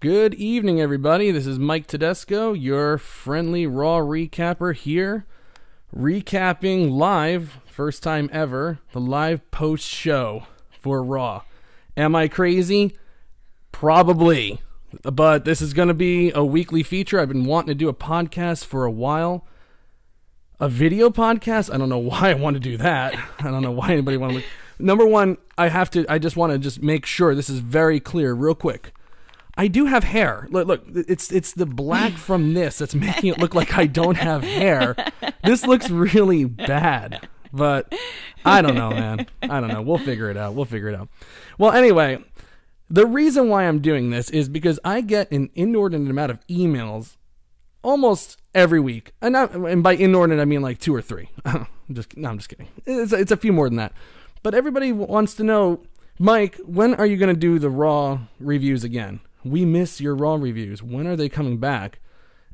Good evening, everybody. This is Mike Tedesco, your friendly Raw recapper here, recapping live, first time ever, the live post-show for Raw. Am I crazy? Probably. But this is going to be a weekly feature. I've been wanting to do a podcast for a while. A video podcast? I don't know why I want to do that. I don't know why anybody want to... Number one, I just want to make sure this is very clear real quick. I do have hair. Look, it's the black from this that's making it look like I don't have hair. This looks really bad, but I don't know, man. I don't know. We'll figure it out. Well, anyway, the reason why I'm doing this is because I get an inordinate amount of emails almost every week. And by inordinate, I mean like 2 or 3. I'm just kidding. It's a few more than that. But everybody wants to know, Mike, when are you going to do the Raw reviews again? We miss your Raw reviews. When are they coming back?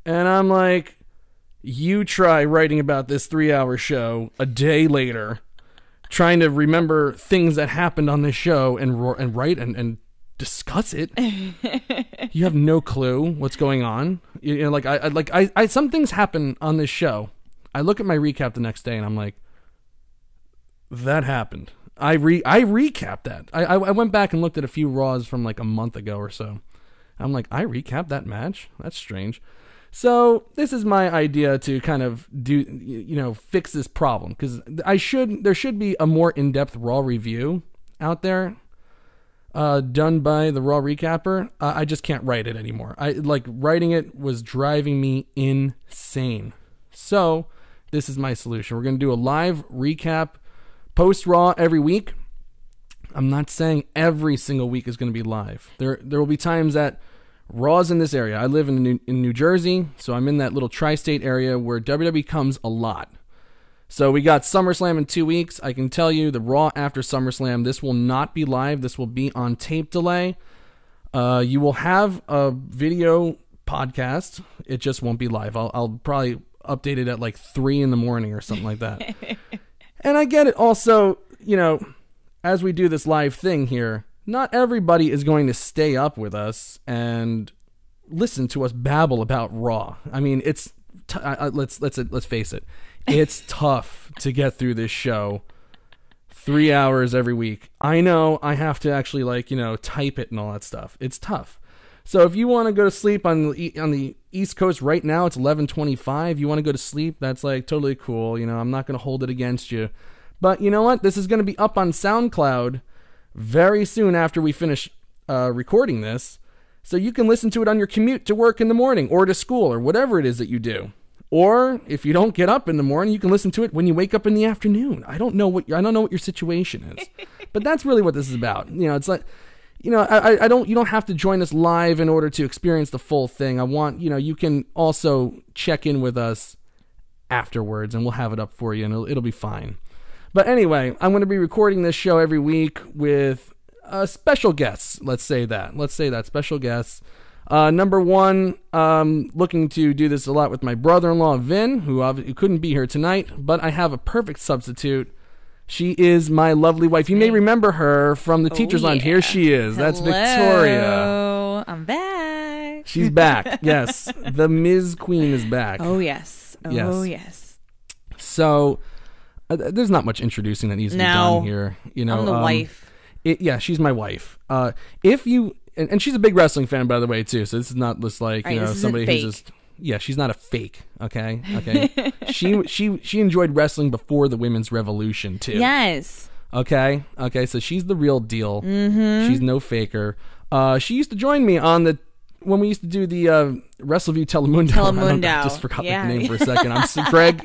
And I'm like, you try writing about this 3-hour show a day later, trying to remember things that happened on this show and write and discuss it. You have no clue what's going on. You know, I some things happen on this show. I look at my recap the next day and I'm like, that happened. I recapped that. I went back and looked at a few Raws from like a month ago or so. I'm like, I recapped that match? That's strange. So this is my idea to kind of fix this problem, because there should be a more in-depth Raw review out there done by the Raw recapper. I just can't write it anymore. Writing it was driving me insane. So this is my solution. We're going to do a live recap post-Raw every week. I'm not saying every single week is going to be live. There will be times that Raw's in this area. I live in New Jersey, so I'm in that little tri-state area where WWE comes a lot. So we got SummerSlam in 2 weeks. I can tell you the Raw after SummerSlam, this will not be live. This will be on tape delay. You will have a video podcast. It just won't be live. I'll probably update it at like 3 in the morning or something like that. And I get it also, as we do this live thing here, not everybody is going to stay up with us and listen to us babble about Raw. I mean, it's let's face it, it's tough to get through this show 3 hours every week. I know I have to actually type it and all that stuff. It's tough. So if you want to go to sleep on the East Coast right now, it's 11:25. You want to go to sleep? That's totally cool. I'm not going to hold it against you. But you know what? This is going to be up on SoundCloud very soon after we finish recording this. So you can listen to it on your commute to work in the morning or to school or whatever it is that you do. Or if you don't get up in the morning, you can listen to it when you wake up in the afternoon. I don't know what your situation is. But that's really what this is about. It's like, you don't have to join us live in order to experience the full thing. I want, you can also check in with us afterwards and we'll have it up for you and it'll be fine. But anyway, I'm going to be recording this show every week with special guests. Let's say that special guests. Number one, looking to do this a lot with my brother-in-law, Vin, who couldn't be here tonight, but I have a perfect substitute. She is my lovely wife. You may remember her from the Teacher's Lounge. Here she is. Hello. That's Victoria. I'm back. She's back. Yes. The Ms. Queen is back. Oh, yes. Yes. So, there's not much introducing that needs to be done here. I'm the wife. She's my wife. If you... And she's a big wrestling fan, by the way, too. So this is not just like, somebody who's just... Yeah, she's not a fake, okay? She enjoyed wrestling before the women's revolution, too. Yes. Okay, so she's the real deal. Mm-hmm. She's no faker. She used to join me when we used to do the Wrestleview Telemundo. I just forgot the name for a second.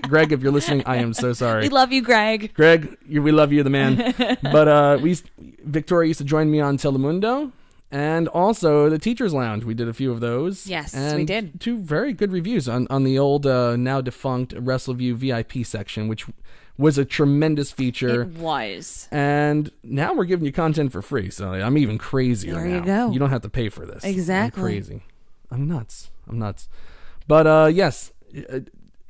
Greg, if you're listening, I am so sorry. We love you, Greg. Greg, we love you, the man. But Victoria used to join me on Telemundo. And also the Teacher's Lounge. We did a few of those. Yes, and we did. 2 very good reviews on the old, now defunct Wrestleview VIP section, which was a tremendous feature. It was. And now we're giving you content for free, so I'm even crazier now. There you go. You don't have to pay for this. Exactly. I'm crazy. I'm nuts. But, yes,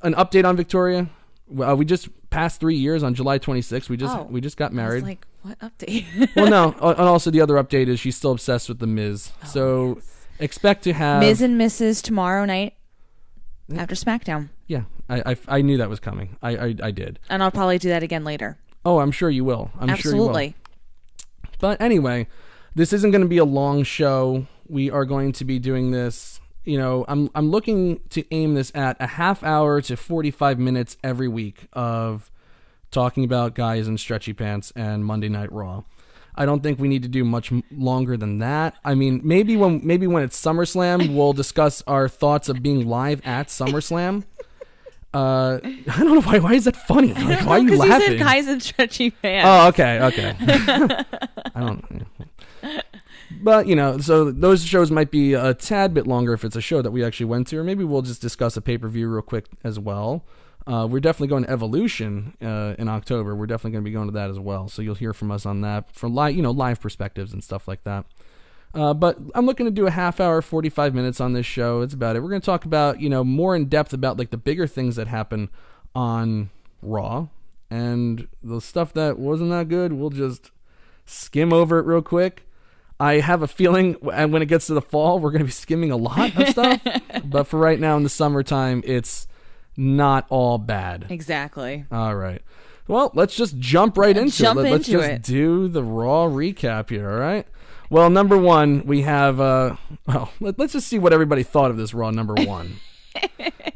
an update on Victoria. We just passed 3 years on July 26th. We just got married. I was like, what update? Well, no. And also the other update is she's still obsessed with The Miz. So... Yes. expect to have Miz and Mrs. tomorrow night after SmackDown. Yeah, I knew that was coming. I did. And I'll probably do that again later. Oh, I'm sure you will. I'm sure you will. Absolutely. But anyway, this isn't going to be a long show. We are going to be doing this, I'm looking to aim this at a half hour to 45 minutes every week of talking about guys in stretchy pants and Monday Night Raw. I don't think we need to do much longer than that. I mean, maybe when it's SummerSlam, we'll discuss our thoughts of being live at SummerSlam. I don't know why is that funny? Like, why are you laughing? Because you said guys in stretchy pants. Oh, okay. I don't. But so those shows might be a tad bit longer if it's a show that we actually went to, or maybe we'll just discuss a pay-per-view real quick as well. We're definitely going to Evolution in October. We're definitely going to be going to that as well. So you'll hear from us on that from live perspectives and stuff like that. But I'm looking to do a half hour, 45 minutes on this show. It's about it. We're going to talk about, more in depth about like the bigger things that happen on Raw, and the stuff that wasn't that good, we'll just skim over it real quick. I have a feeling when it gets to the fall, we're going to be skimming a lot of stuff. But for right now in the summertime, it's not all bad. Exactly. All right. Well, let's just jump right into it. Let's just it. do the Raw recap here, all right? Well, number one, we have... let's just see what everybody thought of this Raw number one.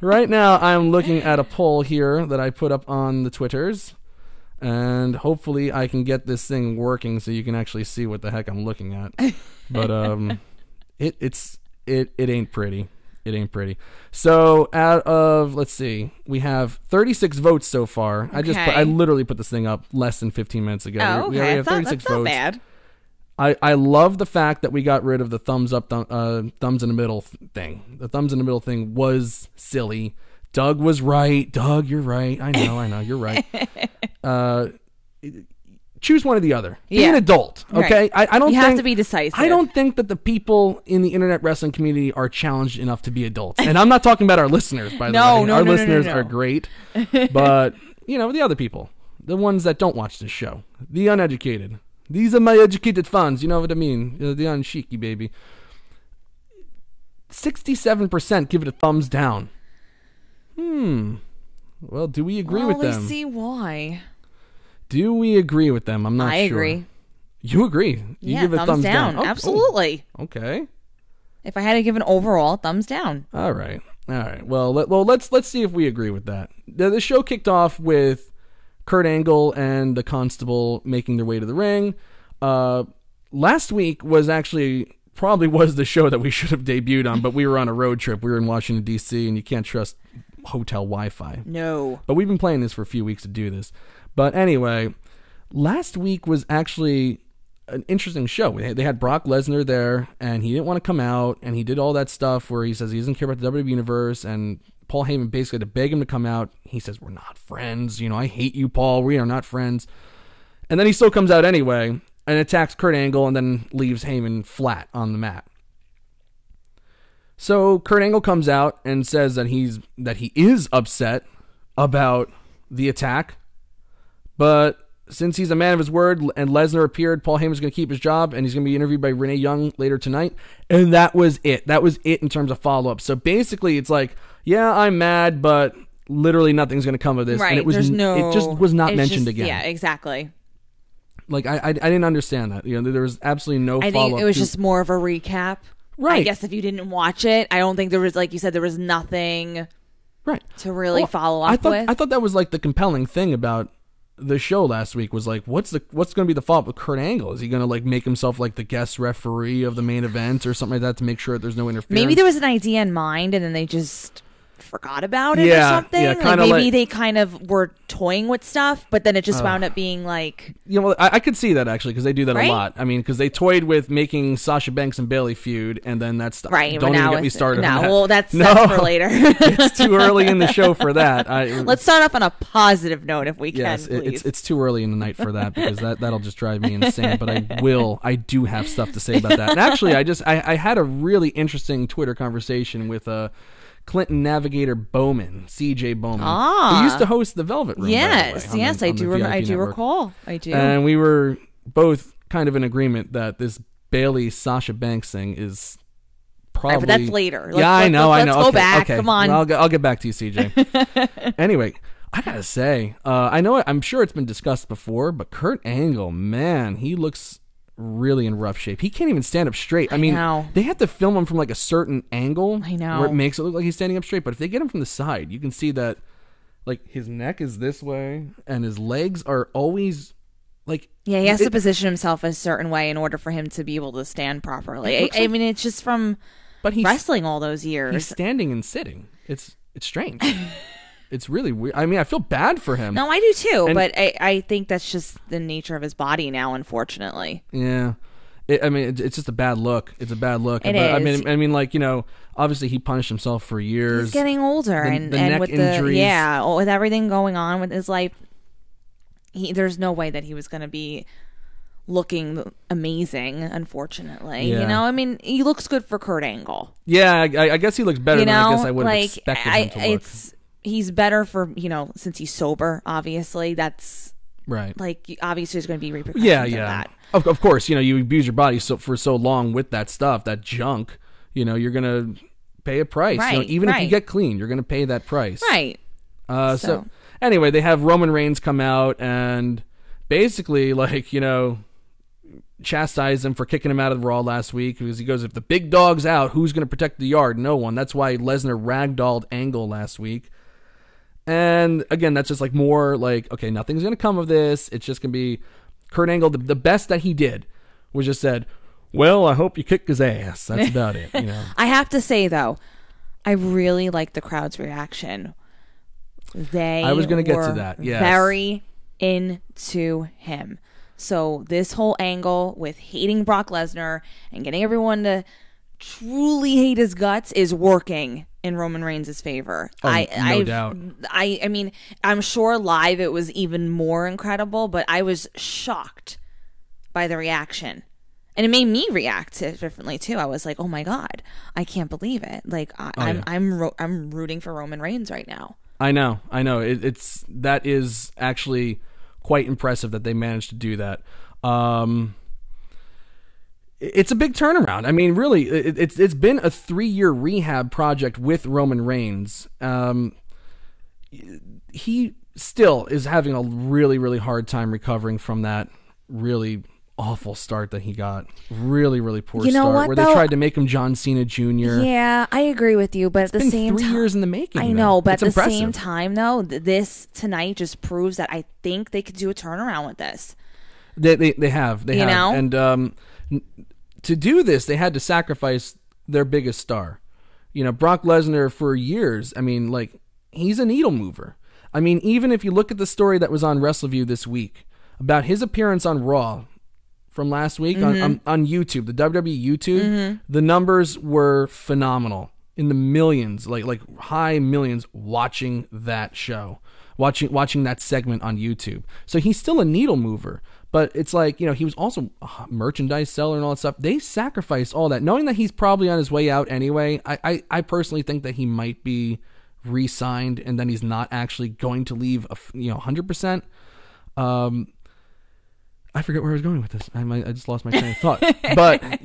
Right now, I'm looking at a poll here that I put up on the Twitters, and hopefully I can get this thing working so you can actually see what the heck I'm looking at. But it ain't pretty. It ain't pretty. So out of, let's see, we have 36 votes so far. Okay. I literally put this thing up less than 15 minutes ago. Oh, okay. We already have 36 that's votes. not bad. I love the fact that we got rid of the thumbs up, thumbs in the middle thing. The thumbs in the middle thing was silly. Doug was right. Doug, you're right. I know, you're right. Choose one or the other. Be an adult, okay? Right. I don't. You have to be decisive. I don't think that the people in the internet wrestling community are challenged enough to be adults. And I'm not talking about our listeners, by the way. Our listeners are great, but the other people, the ones that don't watch this show, the uneducated. These are my educated fans. You know what I mean? The unsheeky baby. 67% give it a thumbs down. Well, do we agree with them? Let's see why. Do we agree with them? I'm not sure. I agree. You agree? You give it a thumbs down. Oh, absolutely. Oh, okay. If I had to give an overall, thumbs down. All right. Well, let's see if we agree with that. The show kicked off with Kurt Angle and the Constable making their way to the ring. Last week was probably the show that we should have debuted on, but we were on a road trip. We were in Washington, D.C., and you can't trust hotel Wi-Fi. No. But we've been playing this for a few weeks to do this. But anyway, last week was actually an interesting show. They had Brock Lesnar there, and he didn't want to come out, and he did all that stuff where he says he doesn't care about the WWE Universe, and Paul Heyman basically had to beg him to come out. He says, we're not friends. I hate you, Paul. We are not friends. And then he still comes out anyway and attacks Kurt Angle and then leaves Heyman flat on the mat. So Kurt Angle comes out and says that he is upset about the attack, but since he's a man of his word and Lesnar appeared, Paul Heyman's going to keep his job and he's going to be interviewed by Renee Young later tonight. And that was it. That was it in terms of follow-up. So basically it's like, yeah, I'm mad, but literally nothing's going to come of this. Right. And it just was not mentioned again. Yeah, exactly. Like I didn't understand that. There was absolutely no follow-up. I think it was just more of a recap. Right. I guess if you didn't watch it, I don't think there was, like you said, there was nothing to really follow up with. I thought that was like the compelling thing about the show last week was like, what's going to be the follow-up with Kurt Angle? Is he going to like make himself like the guest referee of the main event or something like that to make sure that there's no interference? Maybe there was an idea in mind and then they just forgot about it or something. Yeah, like maybe they kind of were toying with stuff, but then it just wound up being like... I could see that actually because they do that a lot. I mean, because they toyed with making Sasha Banks and Bayley feud and then that's... Right. Don't even get me started on that. Well, that's for later. It's too early in the show for that. Let's start off on a positive note if we can, please. It's too early in the night for that because that'll just drive me insane, but I do have stuff to say about that. And actually, I had a really interesting Twitter conversation with Clinton Navigator Bowman, CJ Bowman, who used to host the Velvet Room. Yes, by the way, I do recall. I do. And we were both kind of in agreement that this Bayley Sasha Banks thing is probably. Right, but that's later. I know. Let's go okay, back. Okay. Come on. I'll get back to you, CJ. Anyway, I gotta say, I'm sure it's been discussed before, but Kurt Angle, man, he looks really in rough shape. He can't even stand up straight. I mean, they have to film him from like a certain angle. I know. Where it makes it look like he's standing up straight. But if they get him from the side, you can see that like his neck is this way and his legs are always like... Yeah, he has to position himself a certain way in order for him to be able to stand properly. I mean, it's just from wrestling all those years. He's standing and sitting. It's strange. It's really weird. I mean, I feel bad for him. No, I do too, but I think that's just the nature of his body now, unfortunately. Yeah. It's just a bad look. It's a bad look. It is. I mean, like, obviously he punished himself for years. He's getting older, and neck with injuries. with everything going on with his life, there's no way that he was going to be looking amazing, unfortunately. Yeah. I mean, he looks good for Kurt Angle. Yeah, I guess he looks better than I guess I would have expected him to look. He's better for, since he's sober, obviously. That's right. Like, obviously there's going to be repercussions of that. Of course, you abuse your body for so long with that stuff, that junk, you're going to pay a price. Right, even if you get clean, you're going to pay that price. Right. So anyway, they have Roman Reigns come out and basically, like, chastise him for kicking him out of the Raw last week because he goes, if the big dog's out, who's going to protect the yard? No one. That's why Lesnar ragdolled Angle last week. And again, that's just like more like, okay, nothing's going to come of this. It's just going to be Kurt Angle. The best that he did was just said, well, I hope you kick his ass. That's about it. I have to say, though, I really like the crowd's reaction. I was going to get to that. Yes. Very into him. So this whole angle with hating Brock Lesnar and getting everyone to truly hate his guts is working in Roman Reigns' favor. No doubt. I mean, I'm sure live it was even more incredible, but I was shocked by the reaction. And it made me react differently too. I was like, "Oh my god, I can't believe it!" Like I'm rooting for Roman Reigns right now. I know. That is actually quite impressive that they managed to do that. It's a big turnaround. I mean, really, it's been a 3-year rehab project with Roman Reigns. He still is having a really, really hard time recovering from that really awful start that he got. Really, really poor start. Where they tried to make him John Cena Jr. Yeah, I agree with you, but at the same time, 3 years in the making. I know, but at the same time, though, this tonight just proves that I think they could do a turnaround with this. They have. And to do this, they had to sacrifice their biggest star. Brock Lesnar for years, I mean, like, he's a needle mover. I mean, even if you look at the story that was on Wrestleview this week about his appearance on Raw from last week on YouTube, the WWE YouTube, the numbers were phenomenal. In the millions, like high millions watching that show, watching that segment on YouTube. So he's still a needle mover. But it's like, he was also a merchandise seller and all that stuff. They sacrificed all that, knowing that he's probably on his way out anyway. I personally think that he might be re-signed and then he's not actually going to leave, 100%. I forget where I was going with this. I just lost my train of thought. But,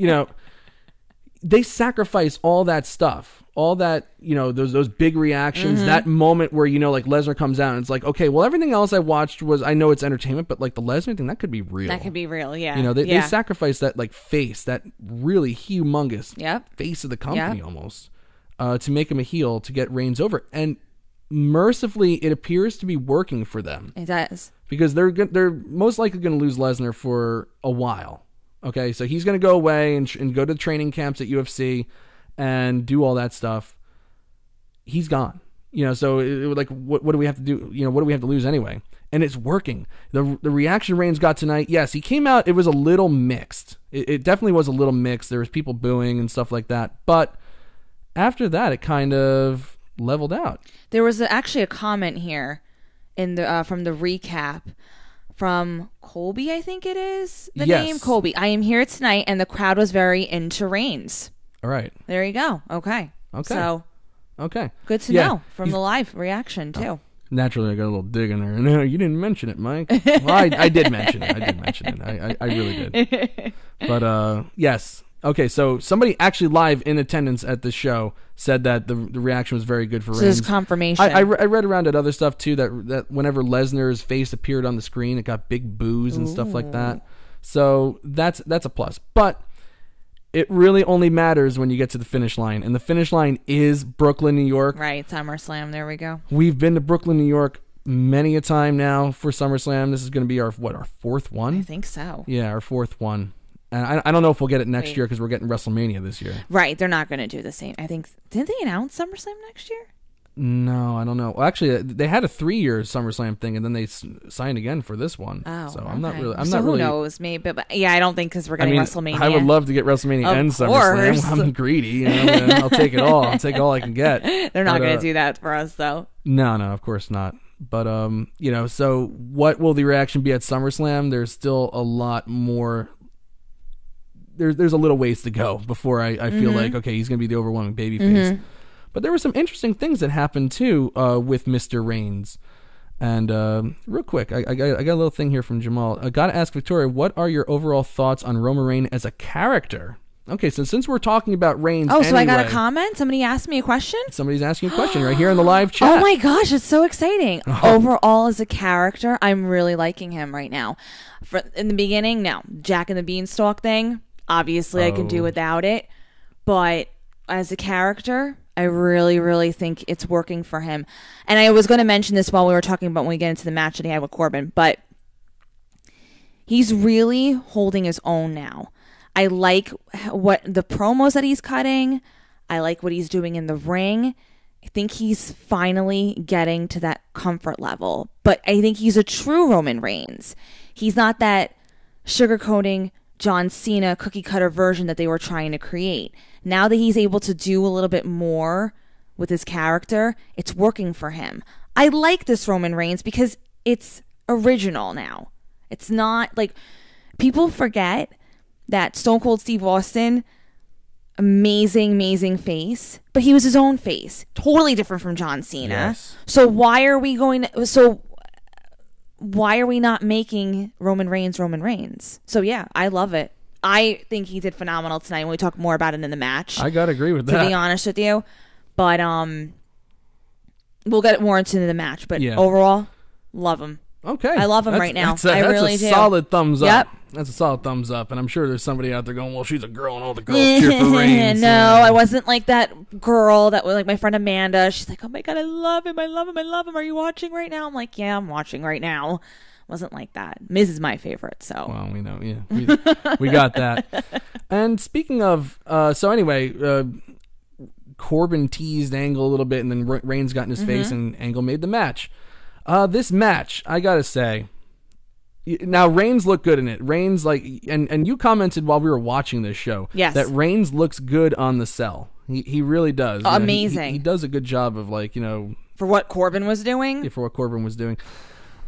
they sacrifice all that stuff, all that, those big reactions, that moment where, like Lesnar comes out and it's like, okay, well, everything else I watched was, I know it's entertainment, but like the Lesnar thing, that could be real. That could be real, yeah. They sacrifice that like face, that really humongous face of the company almost, to make him a heel to get Reigns over. And mercifully, it appears to be working for them. It does. Because they're most likely going to lose Lesnar for a while. Okay, so he's going to go away and go to training camps at UFC and do all that stuff. He's gone. So what do we have to do? What do we have to lose anyway? And it's working. The reaction Reigns got tonight, yes, he came out, it was a little mixed. It definitely was a little mixed. There was people booing and stuff like that. But after that, it kind of leveled out. There was actually a comment here in the from the recap. From Colby, I think it is the name. Colby. I am here tonight, and the crowd was very into Reigns. All right. There you go. Okay. So, okay. Good to know from the live reaction, too. Naturally, I got a little dig in there. No, you didn't mention it, Mike. Well, I did mention it. I really did. But, yes, Okay, so somebody actually live in attendance at the show said that the reaction was very good for So Reigns. there's confirmation. I read around at other stuff too that whenever Lesnar's face appeared on the screen, it got big boos and stuff like that. So that's a plus. But it really only matters when you get to the finish line, and the finish line is Brooklyn, New York. Right, SummerSlam. There we go. We've been to Brooklyn, New York many a time now for SummerSlam. This is going to be our fourth one? I think so. Yeah, our fourth one. And I don't know if we'll get it next year because we're getting WrestleMania this year. Right, they're not going to do the same. I think, didn't they announce SummerSlam next year? No, I don't know. Well, actually, they had a 3-year SummerSlam thing, and then they signed again for this one. Oh, so okay. I'm not really. Who knows? Maybe, but yeah, I don't think because we're getting WrestleMania. I would love to get WrestleMania and SummerSlam. I'm greedy. You know, I'll take it all. I'll take all I can get. They're not going to do that for us, though. No, of course not. But so what will the reaction be at SummerSlam? There's still a lot more. There's a little ways to go before I feel like, okay, he's going to be the overwhelming babyface. But there were some interesting things that happened, too, with Mr. Reigns. And real quick, I got a little thing here from Jamal. I got to ask Victoria, what are your overall thoughts on Roman Reigns as a character? Okay, so since we're talking about Reigns so I got a comment? Somebody asked me a question? Somebody's asking a question right here in the live chat. Oh my gosh, it's so exciting. Overall, as a character, I'm really liking him right now. In the beginning, no. Jack and the Beanstalk thing, obviously I can do without it. But as a character, I really, really think it's working for him. And I was going to mention this while we were talking about when we get into the match that he had with Corbin, but he's really holding his own now. I like what the promos that he's cutting. I like what he's doing in the ring. I think he's finally getting to that comfort level. But I think he's a true Roman Reigns. He's not that sugarcoating John Cena cookie cutter version that they were trying to create. Now that he's able to do a little bit more with his character, it's working for him. I like this Roman Reigns because it's original now. It's not like people forget that Stone Cold Steve Austin, amazing face, but he was his own face, totally different from John Cena. Yes. So why are we not making Roman Reigns? So yeah, I love it. I think he did phenomenal tonight. When we talk more about it in the match, I gotta agree with that. To be honest with you, but we'll get more into the match. But overall, love him. Okay, I love him right now. I really do. Solid thumbs up. Yep. That's a solid thumbs up, and I'm sure there's somebody out there going, "Well, she's a girl, and all the girls cheer for Reigns." No, I wasn't like that girl that was like my friend Amanda. She's like, "Oh my god, I love him! Are you watching right now?" I'm like, "Yeah, I'm watching right now." Wasn't like that. Miz is my favorite, so. Well, we know, yeah, we got that. And speaking of, so anyway, Corbin teased Angle a little bit, and then Reigns got in his face, and Angle made the match. This match, I gotta say. Now, Reigns looked good in it. Reigns, and you commented while we were watching this show that Reigns looks good on the cell. He really does. Amazing. He does a good job of, for what Corbin was doing? For what Corbin was doing.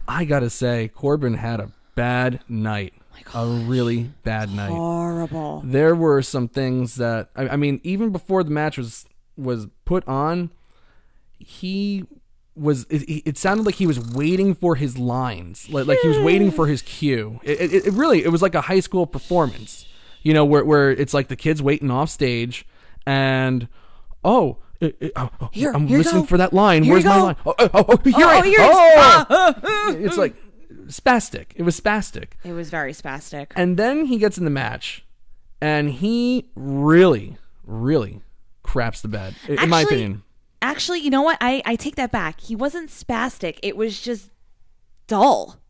I gotta say, Corbin had a bad night. A really bad night. Horrible. There were some things that, I mean, even before the match was put on, it sounded like he was waiting for his lines, like he was waiting for his cue. It really was like a high school performance, where it's like the kid's waiting off stage, and I'm listening for that line. Where's my line? It's like spastic. It was spastic. It was very spastic. And then he gets in the match, and he really, really craps the bed, in my opinion. Actually, you know what? I take that back. He wasn't spastic. It was just dull.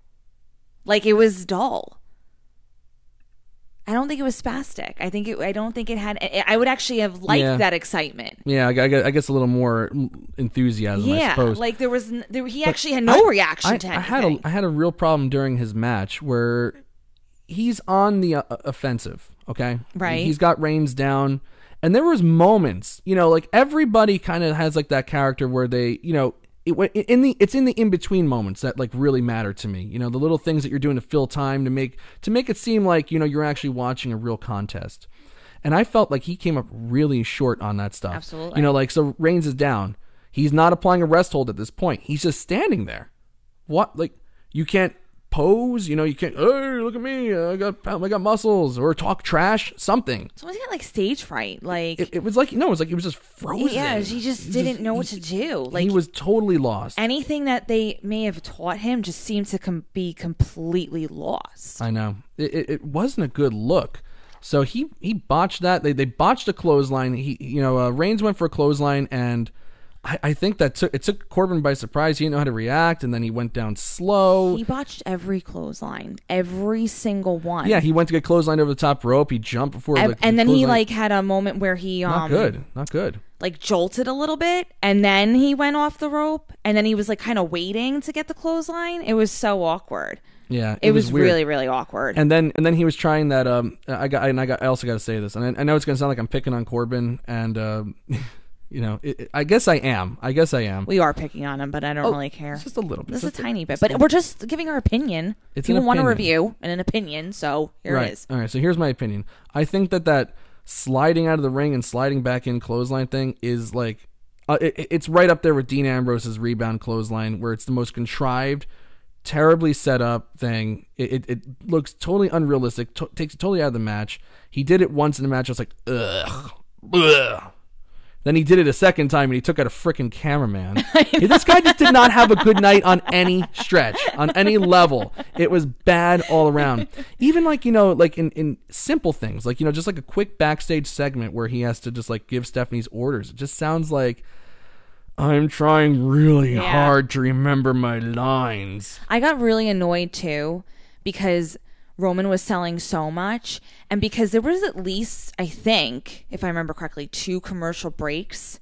It was dull. I don't think it was spastic. I don't think it had. I would actually have liked that excitement. Yeah, I guess a little more enthusiasm. I suppose. He actually had no reaction to anything. I had a real problem during his match where he's on the offensive. Okay, right. He's got Reigns down, and there was moments. Everybody kind of has that character where they, it's in the in-between moments that really matter to me. The little things that you're doing to fill time to make it seem like, you're actually watching a real contest. And I felt like he came up really short on that stuff. Absolutely. So Reigns is down. He's not applying a rest hold at this point. He's just standing there. What? You can't pose. You know, you can't, hey, look at me, I got muscles, or talk trash, something. Someone's got like stage fright. Like it was like, no, it was like he was just frozen. Yeah, he just didn't know what to do. Like he was totally lost. Anything that they may have taught him just seemed to be completely lost. I know. It wasn't a good look. So he botched that. They botched a clothesline. Reigns went for a clothesline, and I think that took Corbin by surprise. He didn't know how to react, and then he went down slow. He botched every clothesline, every single one. Yeah, he went to get clotheslined over the top rope. He jumped before, and then he like had a moment where he not good, like jolted a little bit, and then he went off the rope, and then he was like kind of waiting to get the clothesline. It was so awkward. Yeah, it was weird. really, really awkward. And then he was trying that. I also got to say this, and I know it's gonna sound like I'm picking on Corbin, and I guess I am. We are picking on him, but I don't really care. Just a little bit. Just a tiny bit, but we're just giving our opinion. People want a review and an opinion, so here it is. All right, so here's my opinion. I think that sliding out of the ring and sliding back in clothesline thing is like, it's right up there with Dean Ambrose's rebound clothesline, where it's the most contrived, terribly set up thing. It looks totally unrealistic, takes it totally out of the match. He did it once in the match. I was like, ugh. Then he did it a second time, and he took out a freaking cameraman. This guy just did not have a good night on any stretch, on any level. It was bad all around. Even like, like in simple things, like, just like a quick backstage segment where he has to just like give Stephanie's orders. It just sounds like, I'm trying really hard to remember my lines. I got really annoyed too, because Roman was selling so much, and because there was at least, I think, if I remember correctly, 2 commercial breaks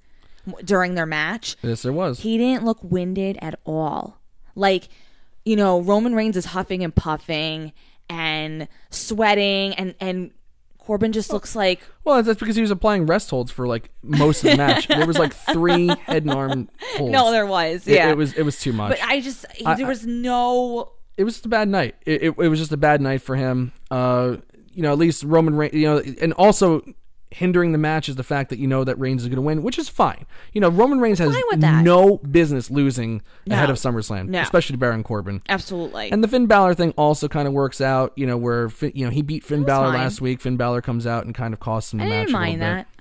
during their match. Yes, there was. He didn't look winded at all. Like, Roman Reigns is huffing and puffing and sweating, and Corbin just looks like... Well, that's because he was applying rest holds for like most of the match. There was like 3 head and arm holds. No, there was. Yeah, it was too much. But there was no... It was just a bad night. It was just a bad night for him. At least Roman Reigns, and also hindering the match is the fact that that Reigns is going to win, which is fine. Roman Reigns has no business losing ahead of SummerSlam, especially to Baron Corbin. Absolutely. And the Finn Balor thing also kind of works out, where he beat Finn Balor last week. Finn Balor comes out and kind of costs him the match. I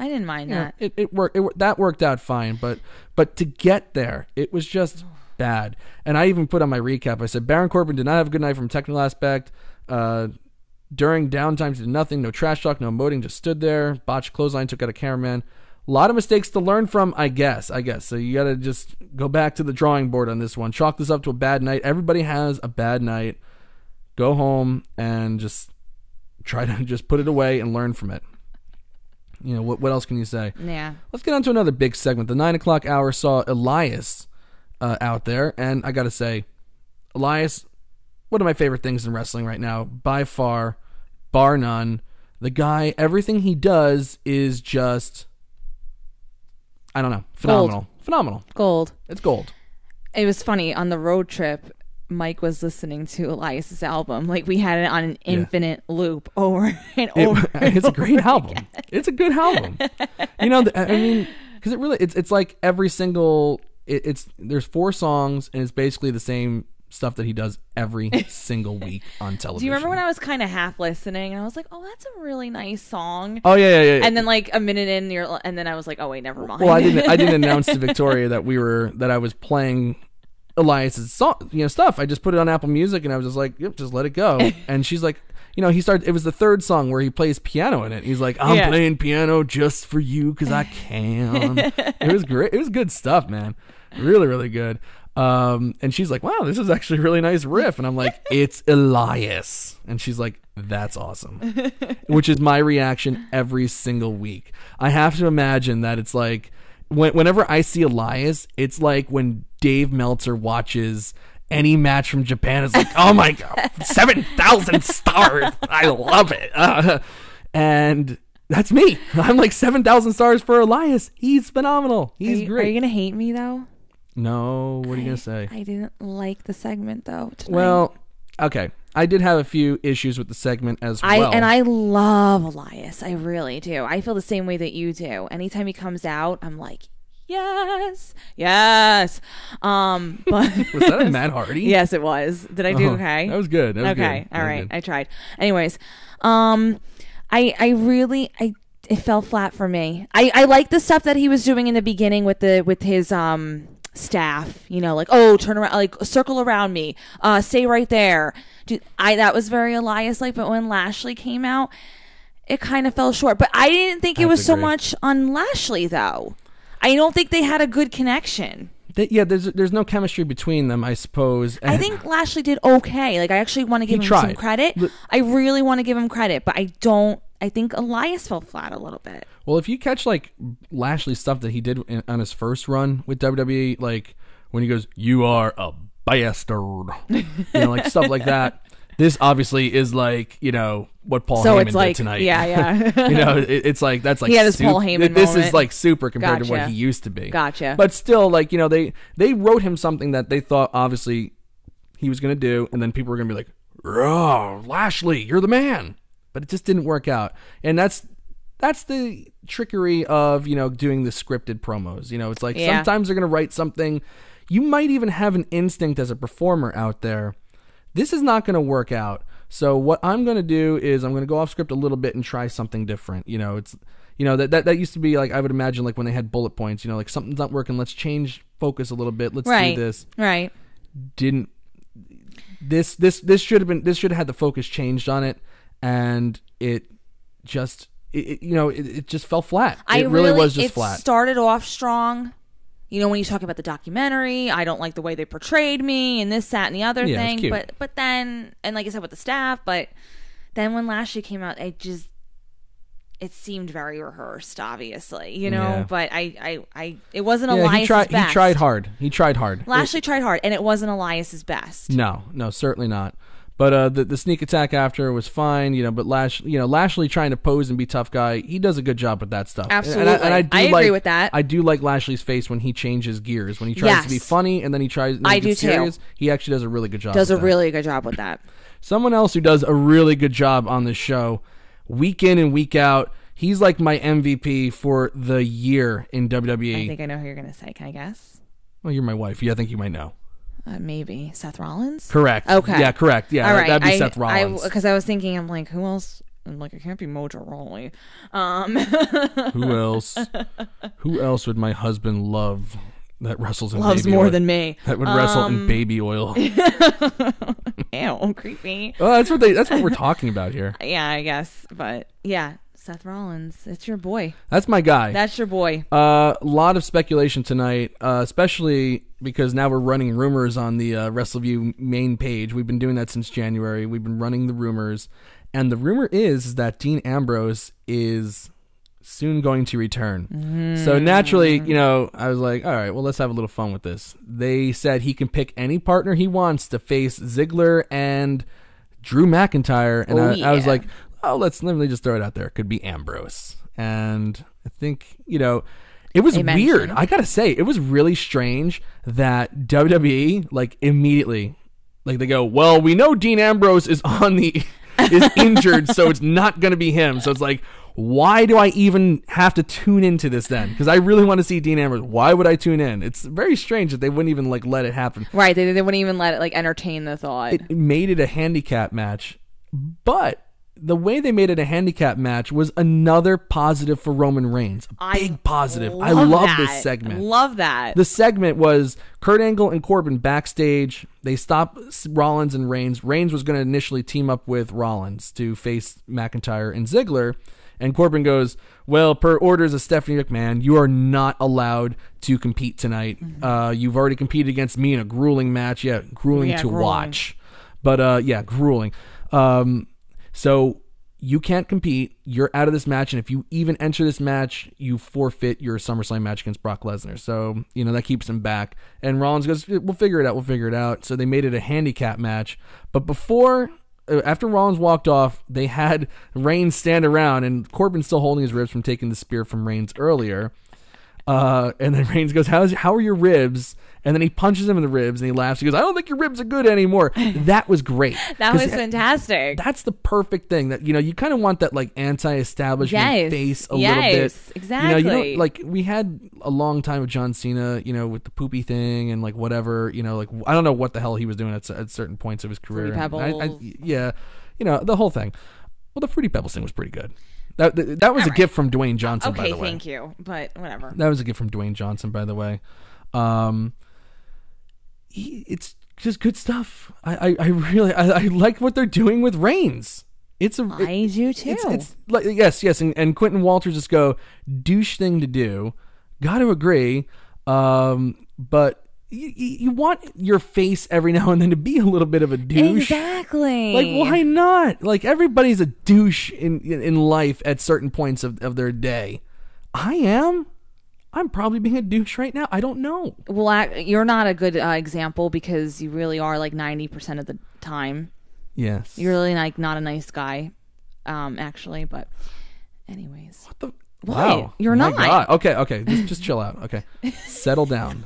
didn't mind that. It worked. That worked out fine, but to get there, it was just bad. And I even put on my recap, I said Baron Corbin did not have a good night from a technical aspect. During downtimes, he did nothing, no trash talk, no emoting, just stood there, botched clothesline, took out a cameraman. A lot of mistakes to learn from, I guess. So you got to just go back to the drawing board on this one. Chalk this up to a bad night. Everybody has a bad night. Go home and just try to just put it away and learn from it. What else can you say? Yeah. Let's get on to another big segment. The 9 o'clock hour saw Elias out there, and I gotta say, Elias, one of my favorite things in wrestling right now, by far, bar none. The guy, everything he does is just, I don't know, phenomenal. Gold. It's gold. It was funny, on the road trip, Mike was listening to Elias's album. Like, we had it on an infinite loop over and over. It's a great album. Again. It's a good album. Because it really, it's like every single... There's 4 songs, and it's basically the same stuff that he does every single week on television. Do you remember when I was kind of half listening, and I was like, "Oh, that's a really nice song." Oh yeah. And then like a minute in, and then I was like, "Oh wait, never mind." Well, I didn't announce to Victoria that I was playing Elias's song, stuff. I just put it on Apple Music, and I was just like, "Yep, just let it go." And she's like, he started. It was the 3rd song where he plays piano in it. He's like, "I'm playing piano just for you because I can." It was great. It was good stuff, man. Really, really good. And she's like, "Wow, this is actually a really nice riff." And I'm like, "It's Elias." And she's like, "That's awesome." Which is my reaction every single week. I have to imagine that it's like, whenever I see Elias, it's like when Dave Meltzer watches any match from Japan. It's like, "Oh my God, 7,000 stars. I love it." And that's me. I'm like 7,000 stars for Elias. He's phenomenal. He's great. Are you going to hate me though? No, what are you going to say? I didn't like the segment, though, tonight. Well, okay. I did have a few issues with the segment as well. And I love Elias. I really do. I feel the same way that you do. Anytime he comes out, I'm like, Yes. Yes. But Was that a Matt Hardy? Yes, it was. Did I do okay? That was good. That was okay. good. All right. I tried. Anyways, it fell flat for me. I like the stuff that he was doing in the beginning with his staff, like, oh, turn around, like, circle around me, stay right there. That was very Elias like, but when Lashley came out, it kind of fell short. But I didn't think it was so much on Lashley, though. I don't think they had a good connection. There's no chemistry between them, I suppose. I think Lashley did okay. Like, I actually want to give him some credit. I really want to give him credit, but I think Elias fell flat a little bit. Well, if you catch, like, Lashley's stuff that he did on his first run with WWE, like, when he goes, "You are a bastard," like, stuff like that. This obviously is like, what Paul Heyman did tonight. Yeah. It's like, that's like, he had his Paul Heyman this moment. Is like super compared to what he used to be. Gotcha. But still, like, they wrote him something that they thought obviously he was going to do, and then people were going to be like, "Oh, Lashley, you're the man." But it just didn't work out. And that's the trickery of, doing the scripted promos. It's like sometimes they're going to write something. You might even have an instinct as a performer out there. This is not going to work out. So what I'm going to do is I'm going to go off script a little bit and try something different. It's that used to be like, I would imagine, like when they had bullet points, like, something's not working, let's change focus a little bit. Let's do this. Right. This should have had the focus changed on it, and it just it just fell flat. It really was just flat. It started off strong. When you talk about the documentary, I don't like the way they portrayed me and this, that, and the other thing. But then, and like I said with the staff, but then when Lashley came out, it seemed very rehearsed, obviously, but it wasn't Elias's best. He tried hard. Lashley tried hard, and it wasn't Elias's best. No, certainly not. But the sneak attack after was fine, but Lashley trying to pose and be tough guy, he does a good job with that stuff. Absolutely. And I agree with that. I do like Lashley's face when he changes gears. When he tries to be funny and then he tries to get serious, too. He actually does a really good job really good job with that. Someone else who does a really good job on this show, week in and week out, he's like my MVP for the year in WWE. I think I know who you're going to say. Can I guess? Well, you're my wife. I think you might know. Maybe Seth Rollins. Correct. Okay. Yeah, correct. Yeah, all right. That'd be Seth Rollins. Because I was thinking, I'm like, who else? I'm like, it can't be Mojo Rawley. Who else? Who else would my husband love that wrestles in loves baby more oil? Than me? That would wrestle in baby oil. Ew, creepy. Well, that's what we're talking about here. Yeah, I guess. But yeah. Seth Rollins, it's your boy. That's my guy. That's your boy. A lot of speculation tonight, especially because now we're running rumors on the Wrestleview main page. We've been doing that since January. We've been running the rumors, and the rumor is that Dean Ambrose is soon going to return. So naturally, I was like, all right, well, let's have a little fun with this. They said he can pick any partner he wants to face Ziggler and Drew McIntyre, and I was like, oh, let me just throw it out there. It could be Ambrose. And I think, it was weird. I got to say, it was really strange that WWE, like, immediately, like, they go, well, we know Dean Ambrose is is injured, so it's not going to be him. So it's like, why do I even have to tune into this then? Because I really want to see Dean Ambrose. Why would I tune in? It's very strange that they wouldn't even, like, let it happen. Right. They wouldn't even let it, like, entertain the thought. It made it a handicap match, but the way they made it a handicap match was another positive for Roman Reigns. A big positive. I love this segment. Love that. The segment was Kurt Angle and Corbin backstage. They stopped Rollins and Reigns. Reigns was going to initially team up with Rollins to face McIntyre and Ziggler. And Corbin goes, well, per orders of Stephanie McMahon, you are not allowed to compete tonight. You've already competed against me in a grueling match. Yeah, grueling to watch. But, grueling. So you can't compete. You're out of this match, and if you even enter this match, you forfeit your SummerSlam match against Brock Lesnar. So, that keeps him back. And Rollins goes, we'll figure it out. So they made it a handicap match. But after Rollins walked off, they had Reigns stand around, and Corbin's still holding his ribs from taking the spear from Reigns earlier. And then Reigns goes, how are your ribs? and then he punches him in the ribs and he laughs. He goes, "I don't think your ribs are good anymore." That was great. That was fantastic. That's the perfect thing that, you kind of want that like anti-establishment face a little bit. Yes, exactly. You don't, like we had a long time with John Cena, with the poopy thing and like whatever, like I don't know what the hell he was doing at certain points of his career. Fruity Pebbles. Yeah, the whole thing. Well, the Fruity Pebbles thing was pretty good. That was a gift from Dwayne Johnson, by the way. Okay, thank you, but whatever. That was a gift from Dwayne Johnson, by the way. It's just good stuff. I really like what they're doing with Reigns. I do too. It's like yes, and Quentin Walters just go douche thing to do. Got to agree, but. You want your face every now and then to be a little bit of a douche. Exactly. Like, why not? Like, everybody's a douche in life at certain points of their day. I am. I'm probably being a douche right now. I don't know. Well, you're not a good example because you really are like 90% of the time. Yes. You're really like not a nice guy, actually. But anyways. What the? What? Wow. You're My not. God. Okay. Just chill out. Okay. Settle down.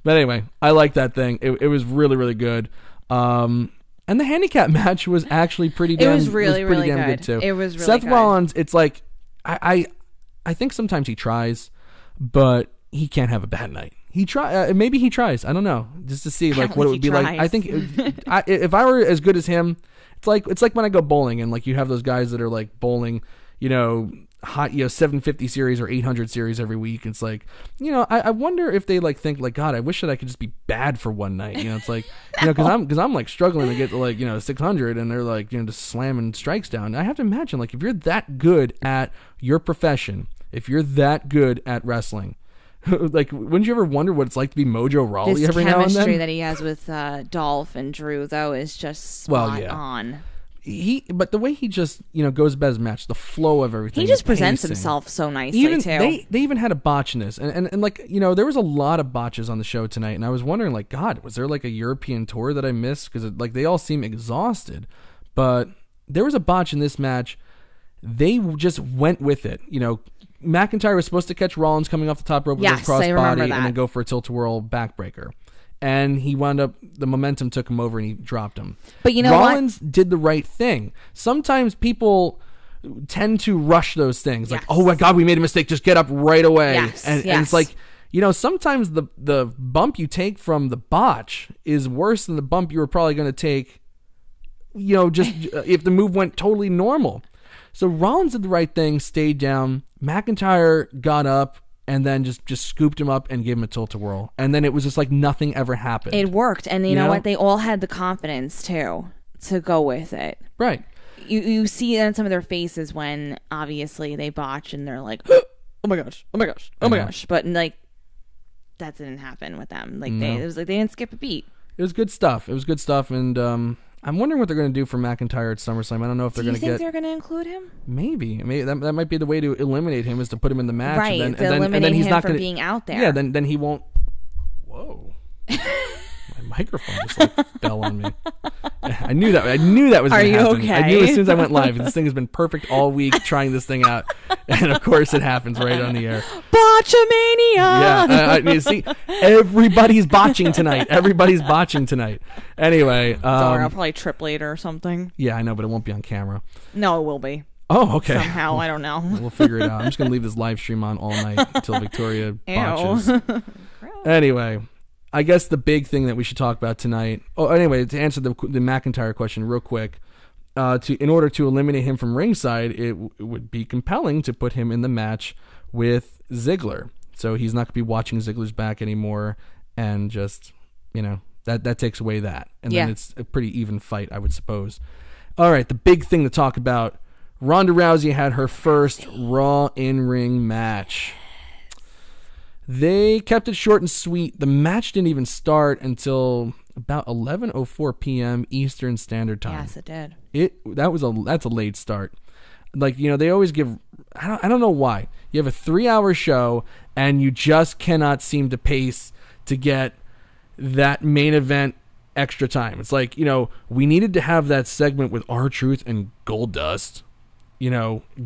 But anyway, I like that thing. It was really, really good. And the handicap match was actually pretty damn. It was really good too. It was really Seth good. Rollins. It's like I think sometimes he tries, but he can't have a bad night. Maybe he tries. I don't know, just to see like what it would be like. I think if I were as good as him, it's like when I go bowling and like you have those guys that are like bowling, hot 750 series or 800 series every week. It's like, I wonder if they like think like, God, I wish that I could just be bad for one night. It's like, because I'm like struggling to get to like 600 and they're like just slamming strikes down. I have to imagine like if you're that good at your profession, if you're that good at wrestling, like wouldn't you ever wonder what it's like to be Mojo Rawley every now and then? This chemistry that he has with Dolph and Drew though is just spot on. But the way he just goes about his match, the flow of everything, he just presents himself so nicely too. They even had a botch in this, and like there was a lot of botches on the show tonight, and I was wondering like, God, was there like a European tour that I missed? Because like they all seem exhausted, but there was a botch in this match. They just went with it. McIntyre was supposed to catch Rollins coming off the top rope with his crossbody and then go for a tilt-a-whirl backbreaker. And he wound up, the momentum took him over and he dropped him. But Rollins did the right thing. Sometimes people tend to rush those things. Like, oh my God, we made a mistake. Just get up right away. And it's like, sometimes the bump you take from the botch is worse than the bump you were probably going to take, just if the move went totally normal. So Rollins did the right thing, stayed down. McIntyre got up and then just scooped him up and gave him a tilt-a-whirl. And then it was just like nothing ever happened. It worked. And you know what? They all had the confidence, too, to go with it. Right. You see it in some of their faces when, obviously, they botch and they're like, oh my gosh, oh my gosh, oh my gosh. But, like, that didn't happen with them. Like, it was like they didn't skip a beat. It was good stuff. And I'm wondering what they're going to do for McIntyre at SummerSlam. I don't know if they're going to get... Do you think they're going to include him? Maybe that might be the way to eliminate him, is to put him in the match. Right, and then he's him not from being out there. Yeah, then he won't... Whoa. My microphone just like fell on me. I knew that was going to happen. Are you okay? I knew as soon as I went live. This thing has been perfect all week trying this thing out. And of course it happens right on the air. Botchamania! Yeah, you see, everybody's botching tonight. Anyway. Sorry, I'll probably trip later or something. Yeah, I know, but it won't be on camera. No, it will be. Oh, okay. Somehow, I don't know. We'll figure it out. I'm just going to leave this live stream on all night until Victoria botches. Anyway, I guess the big thing that we should talk about tonight... Oh, anyway, to answer the McIntyre question real quick, in order to eliminate him from ringside, it would be compelling to put him in the match with Ziggler. So he's not going to be watching Ziggler's back anymore, and just, that takes away that. And then it's a pretty even fight, I would suppose. All right, the big thing to talk about, Ronda Rousey had her first Raw in-ring match. They kept it short and sweet. The match didn't even start until about 11:04 p.m. Eastern Standard Time. Yes, it did. That's a late start. Like, they always give... I don't know why. You have a 3-hour show, and you just cannot seem to pace to get that main event extra time. It's like, we needed to have that segment with R-Truth and Goldust,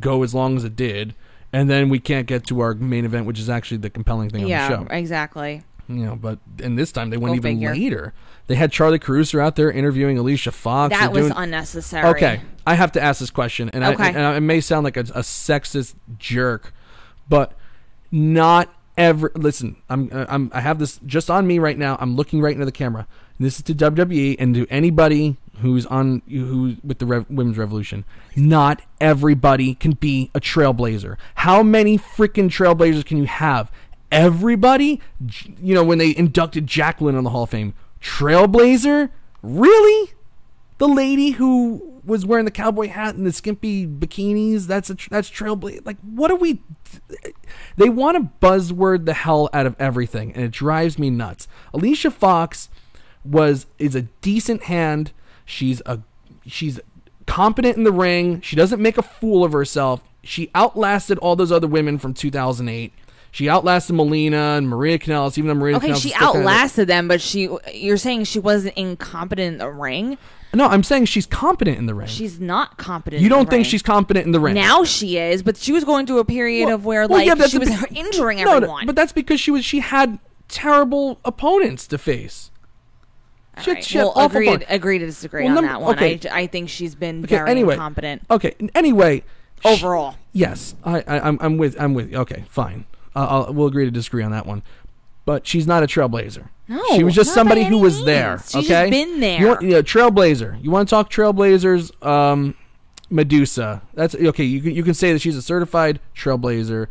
go as long as it did, and then we can't get to our main event, which is actually the compelling thing on the show. Yeah, exactly. And this time they went Go even figure. later. They had Charlie Caruso out there interviewing Alicia Fox. That was unnecessary. Okay, I have to ask this question, and Okay. I may sound like a sexist jerk, but not ever. Listen, I have this just on me right now. I'm looking right into the camera. This is to WWE and to anybody who's with the Women's Revolution. Not everybody can be a trailblazer. How many freaking trailblazers can you have? Everybody, when they inducted Jacqueline on the Hall of Fame, trailblazer? Really? The lady who was wearing the cowboy hat and the skimpy bikinis, that's trailblazer. Like, what are we... They want to buzzword the hell out of everything, and it drives me nuts. Alicia Fox is a decent hand. She's competent in the ring. She doesn't make a fool of herself. She outlasted all those other women from 2008. She outlasted Melina and Maria Kanellis, even though Maria Kanellis... Okay, she outlasted them, but you're saying she wasn't incompetent in the ring? No, I'm saying she's competent in the ring. She's not competent You in the don't think ring. she's competent in the ring? Now she is, but she was going through a period of where she was injuring everyone. But that's because she had terrible opponents to face. All right. Agree to disagree on that one. Okay. I think she's been very incompetent. Okay. Anyway, overall, yes, I'm with you. Okay, fine. We'll agree to disagree on that one. But she's not a trailblazer. No, she was just not somebody by who any was means. there. She's okay, just been there. Trailblazer. You want to talk trailblazers? Medusa. That's okay. You can say that she's a certified trailblazer.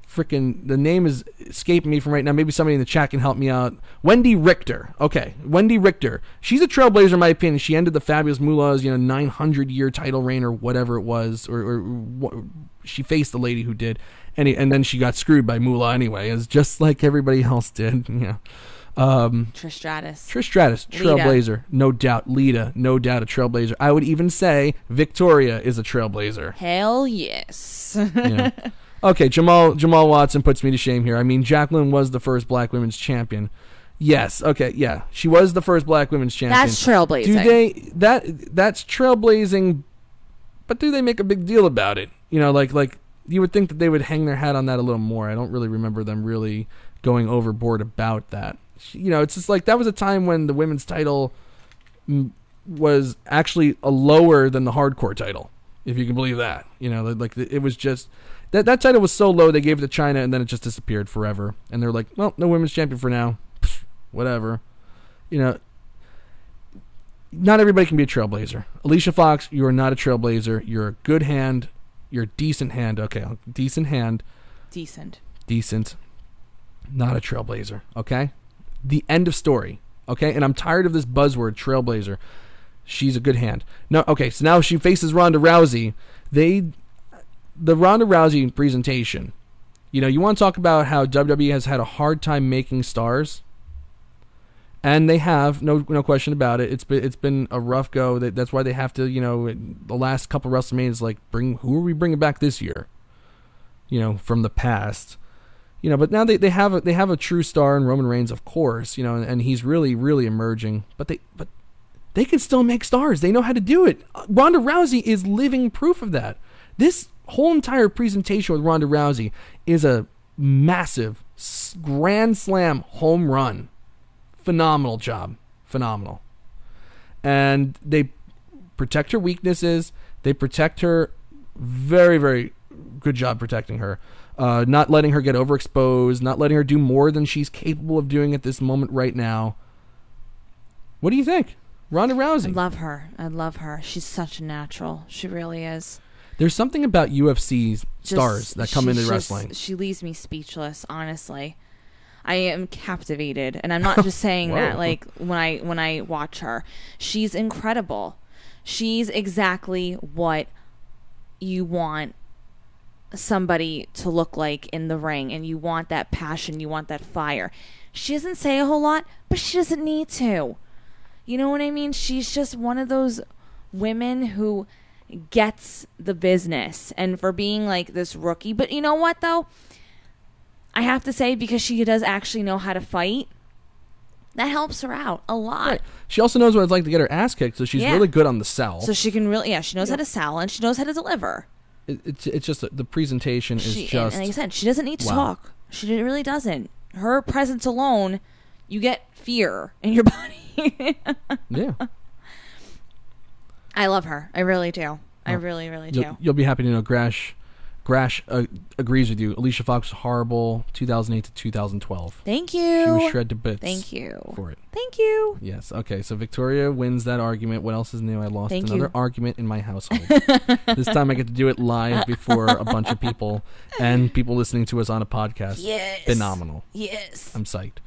Freaking the name is escaping me from right now. Maybe somebody in the chat can help me out. Wendy Richter. Okay, Wendy Richter. She's a trailblazer in my opinion. She ended the Fabulous Moolah's 900-year title reign or whatever it was, or she faced the lady who did, and then she got screwed by Moolah anyway. It's just like everybody else did. Yeah. Trish Stratus, trailblazer, no doubt. Lita, no doubt a trailblazer. I would even say Victoria is a trailblazer. Hell yes. Yeah. Okay, Jamal Watson puts me to shame here. I mean, Jacqueline was the first black women's champion. Yes, okay, yeah. She was the first black women's champion. That's trailblazing. That's trailblazing, but do they make a big deal about it? Like you would think that they would hang their hat on that a little more. I don't really remember them really going overboard about that. It's just like that was a time when the women's title was actually a lower than the hardcore title, if you can believe that. Like it was just... That title was so low, they gave it to China, and then it just disappeared forever. And they're like, well, no women's champion for now. Pfft, whatever. Not everybody can be a trailblazer. Alicia Fox, you are not a trailblazer. You're a good hand. You're a decent hand. Okay, decent hand. Decent. Not a trailblazer, okay? The end of story, okay? And I'm tired of this buzzword, trailblazer. She's a good hand. No, okay, so now she faces Ronda Rousey. The Ronda Rousey presentation, you want to talk about how WWE has had a hard time making stars, and they have, no question about it. It's been a rough go. That's why they have to, the last couple of WrestleManias, like, who are we bringing back this year? From the past, but now they have a true star in Roman Reigns, of course, and he's really, really emerging. But they can still make stars. They know how to do it. Ronda Rousey is living proof of that. This whole entire presentation with Ronda Rousey is a massive grand slam home run. Phenomenal job. Phenomenal. And they protect her weaknesses. They protect her. Very, very good job protecting her. Not letting her get overexposed. Not letting her do more than she's capable of doing at this moment right now. What do you think? Ronda Rousey. I love her. She's such a natural. She really is. There's something about UFC stars that come into wrestling. She leaves me speechless, honestly. I am captivated, and I'm not just saying that like when I watch her. She's incredible. She's exactly what you want somebody to look like in the ring, and you want that passion, you want that fire. She doesn't say a whole lot, but she doesn't need to. You know what I mean? She's just one of those women who gets the business, and for being like this rookie. But you know what though, I have to say, because she does actually know how to fight, that helps her out a lot. Right. She also knows what it's like to get her ass kicked, so she's really good on the sell. So she can really, she knows how to sell, and she knows how to deliver. It's just the presentation is just, and like I said, she doesn't need to talk. She really doesn't. her presence alone, you get fear in your body. Yeah. I love her. I really do. I really, really do. You'll be happy to know Grash agrees with you. Alicia Fox was horrible 2008 to 2012. Thank you. She was shred to bits. Thank you. For it. Thank you. Yes. Okay, so Victoria wins that argument. What else is new? I lost another argument in my household. This time I get to do it live before a bunch of people and people listening to us on a podcast. Yes. Phenomenal. Yes. I'm psyched.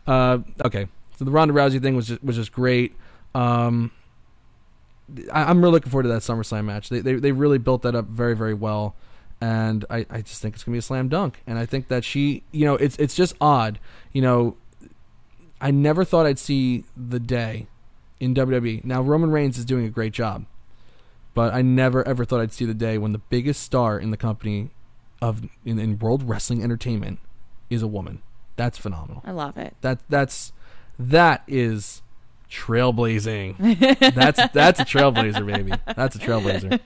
Okay, so the Ronda Rousey thing was just great. I'm really looking forward to that SummerSlam match. They really built that up very, very well. And I just think it's going to be a slam dunk. And I think that she, it's just odd. I never thought I'd see the day in WWE. Now, Roman Reigns is doing a great job. But I never, ever thought I'd see the day when the biggest star in the company in World Wrestling Entertainment is a woman. That's phenomenal. I love it. That is trailblazing. That's a trailblazer, baby. That's a trailblazer.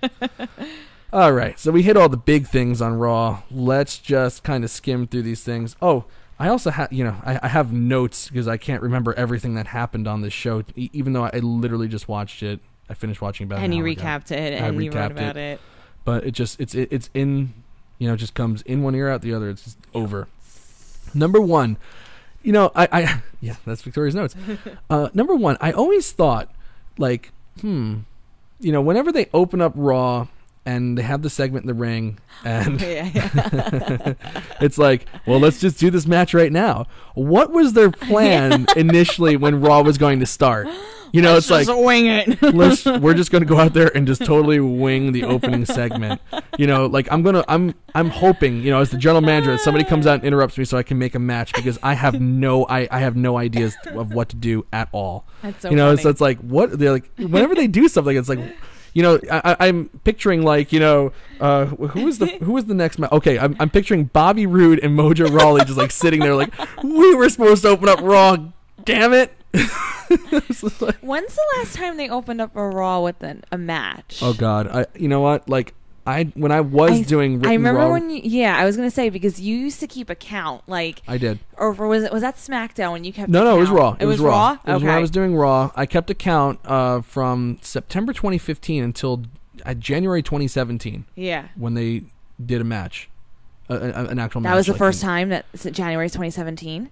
All right, so we hit all the big things on Raw. Let's just kind of skim through these things. Oh, I also have, I have notes because I can't remember everything that happened on this show, even though I literally just watched it. I finished watching about and an you hour recapped ago. it, and you wrote about it. But it's in, just comes in one ear out the other. It's just over. Number one, yeah, that's Victoria's notes. Number one, I always thought, like, whenever they open up Raw and they have the segment in the ring, and it's like, well, let's just do this match right now. What was their plan initially when Raw was going to start? Let's it's just like, wing it. we're just going to go out there and just totally wing the opening segment. I'm hoping, as the general manager, that somebody comes out and interrupts me so I can make a match, because I have no ideas of what to do at all. That's so funny. So it's like, what they're like, whenever they do something, it's like, I'm picturing like, who was the next match? Okay, I'm picturing Bobby Roode and Mojo Rawley just like sitting there like, we were supposed to open up Raw, damn it. When's the last time they opened up a Raw with a match? Oh God, you know what? Like when I was doing written I remember Raw, when I was gonna say, because you used to keep a count, like I did. Or was that SmackDown when you kept? No, it was Raw. It was Raw. It was when I was doing Raw. I kept a count from September 2015 until January 2017. Yeah. When they did a match, an actual match. That was the first time that January 2017.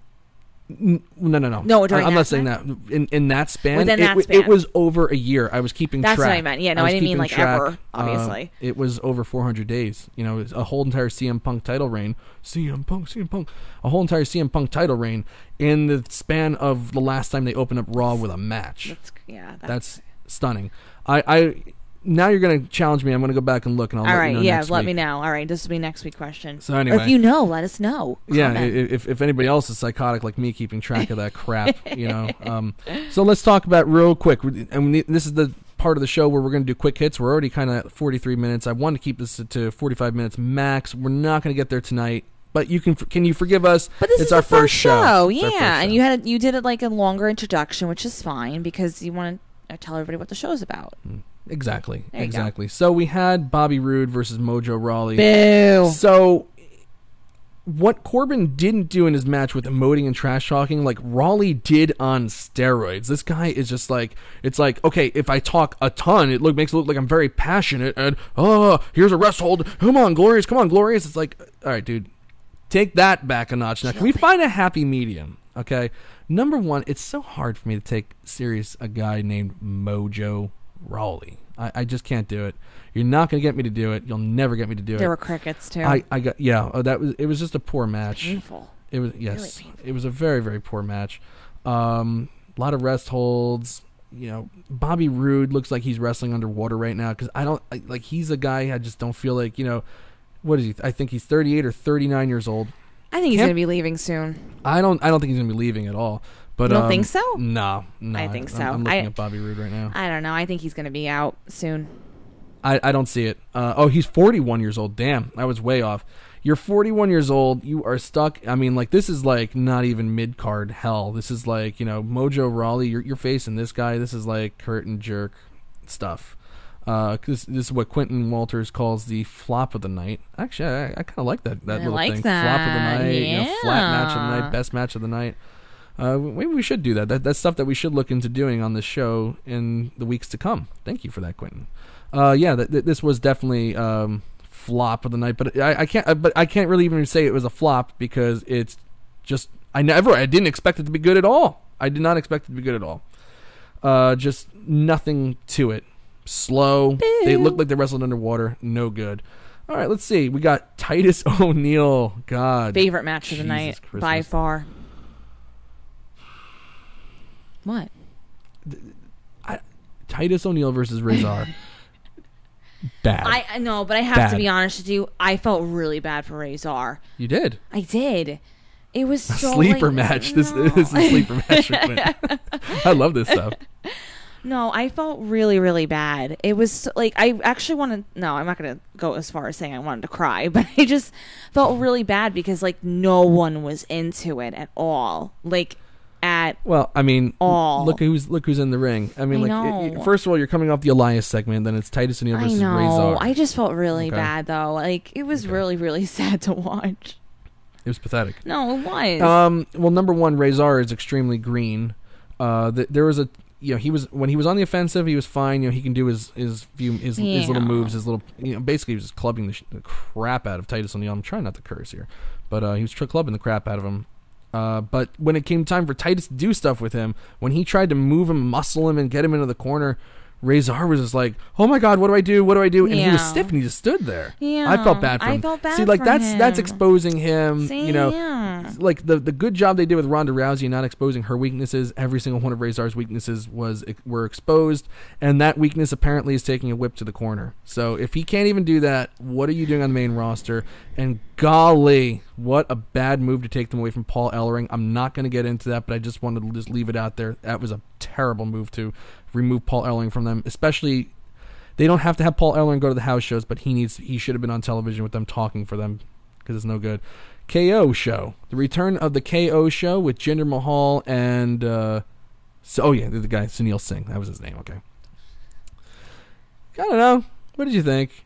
No. No, during I'm that not saying that. In that span, within that span, it was over a year. I was keeping track. That's what I meant. Yeah, no, I didn't mean like track. ever. Obviously, it was over 400 days. It was a whole entire CM Punk title reign. CM Punk. A whole entire CM Punk title reign in the span of the last time they opened up Raw with a match. That's stunning. Now you're going to challenge me. I'm going to go back and look, and I'll let you know next week. Let me know. All right, this will be next week's question. So anyway, or if you know, let us know. Yeah, if anybody else is psychotic like me, keeping track of that crap, So let's talk about real quick. And this is the part of the show where we're going to do quick hits. We're already kind of 43 minutes. I wanted to keep this to 45 minutes max. We're not going to get there tonight. But can you forgive us? But this it's is our the first show. Yeah, and you did it like a longer introduction, which is fine because you want to tell everybody what the show is about. Exactly. Go. So we had Bobby Roode versus Mojo Rawley. Boo. So what Corbin didn't do in his match with emoting and trash talking, like Rawley did on steroids. This guy is just like, it's like, okay, if I talk a ton, makes it look like I'm very passionate and, here's a rest hold. Come on, Glorious. It's like, all right, dude, take that back a notch. Now, can we find a happy medium? Okay. Number one, it's so hard for me to take serious a guy named Mojo Rawley. I just can't do it. You're not going to get me to do it. You'll never get me to do it. There were crickets too. It was just a poor match. Painful. It was really painful. It was a very, very poor match. A lot of rest holds. Bobby Roode looks like he's wrestling underwater right now because he's a guy I just don't feel like, what is he? I think he's 38 or 39 years old. I think he's going to be leaving soon. I don't think he's going to be leaving at all. But, you don't think so? No. I think so. I'm looking at Bobby Roode right now. I don't know. I think he's going to be out soon. I don't see it. He's 41 years old. Damn, I was way off. You're 41 years old. You are stuck. I mean, like, this is like not even mid-card hell. This is like, Mojo Rawley, you're facing this guy. This is like curtain jerk stuff. This is what Quentin Walters calls the flop of the night. Actually, I kind of like that little like thing. that. Flop of the night, Yeah. flat match of the night, best match of the night. Maybe we should do that. That's stuff that we should look into doing on this show in the weeks to come. Thank you for that, Quentin. This was definitely flop of the night, but I can't really even say it was a flop because it's just I didn't expect it to be good at all. I did not expect it to be good at all. Just nothing to it. Slow. Boo. They looked like they wrestled underwater. No good. All right, let's see. We got Titus O'Neil. God. Favorite match of the Jesus night Christmas. by far. What? Titus O'Neil versus Razor. Bad. I know, but I have to be honest with you. I felt really bad for Razor. You did. I did. It was so sleeper match. No. This is a sleeper match. I love this stuff. No, I felt really, really bad. It was like I actually wanted. No, I'm not going to go as far as saying I wanted to cry, but I just felt really bad because like no one was into it at all. Like at all. Look who's in the ring. I mean, first of all, you're coming off the Elias segment, then it's Titus O'Neil versus Razor. I just felt really bad though. Like it was really, really sad to watch. It was pathetic. No, it was. Well, number one, Razor is extremely green. There was a. He was when he was on the offensive, he was fine. He can do his little moves, his little. Basically, he was just clubbing the crap out of Titus O'Neil. I'm trying not to curse here, but he was clubbing the crap out of him. But when it came time for Titus to do stuff with him, when he tried to move him, muscle him, and get him into the corner, Razor was just like, "Oh my God, what do I do? What do I do?" And he was stiff, and he just stood there. Yeah, I felt bad for him. I felt bad. See, like for that's him. exposing him. Yeah. Like the good job they did with Ronda Rousey, not exposing her weaknesses. Every single one of Razor's weaknesses were exposed, and that weakness apparently is taking a whip to the corner. So if he can't even do that, what are you doing on the main roster? And golly, what a bad move to take them away from Paul Ellering. I'm not going to get into that, but I just wanted to just leave it out there. That was a terrible move to remove Paul Ellering from them, especially. They don't have to have Paul Ellering go to the house shows, but he should have been on television with them talking for them because it's no good. KO show. The return of the KO show with Jinder Mahal and the guy Sunil Singh. That was his name. Okay. I don't know. What did you think?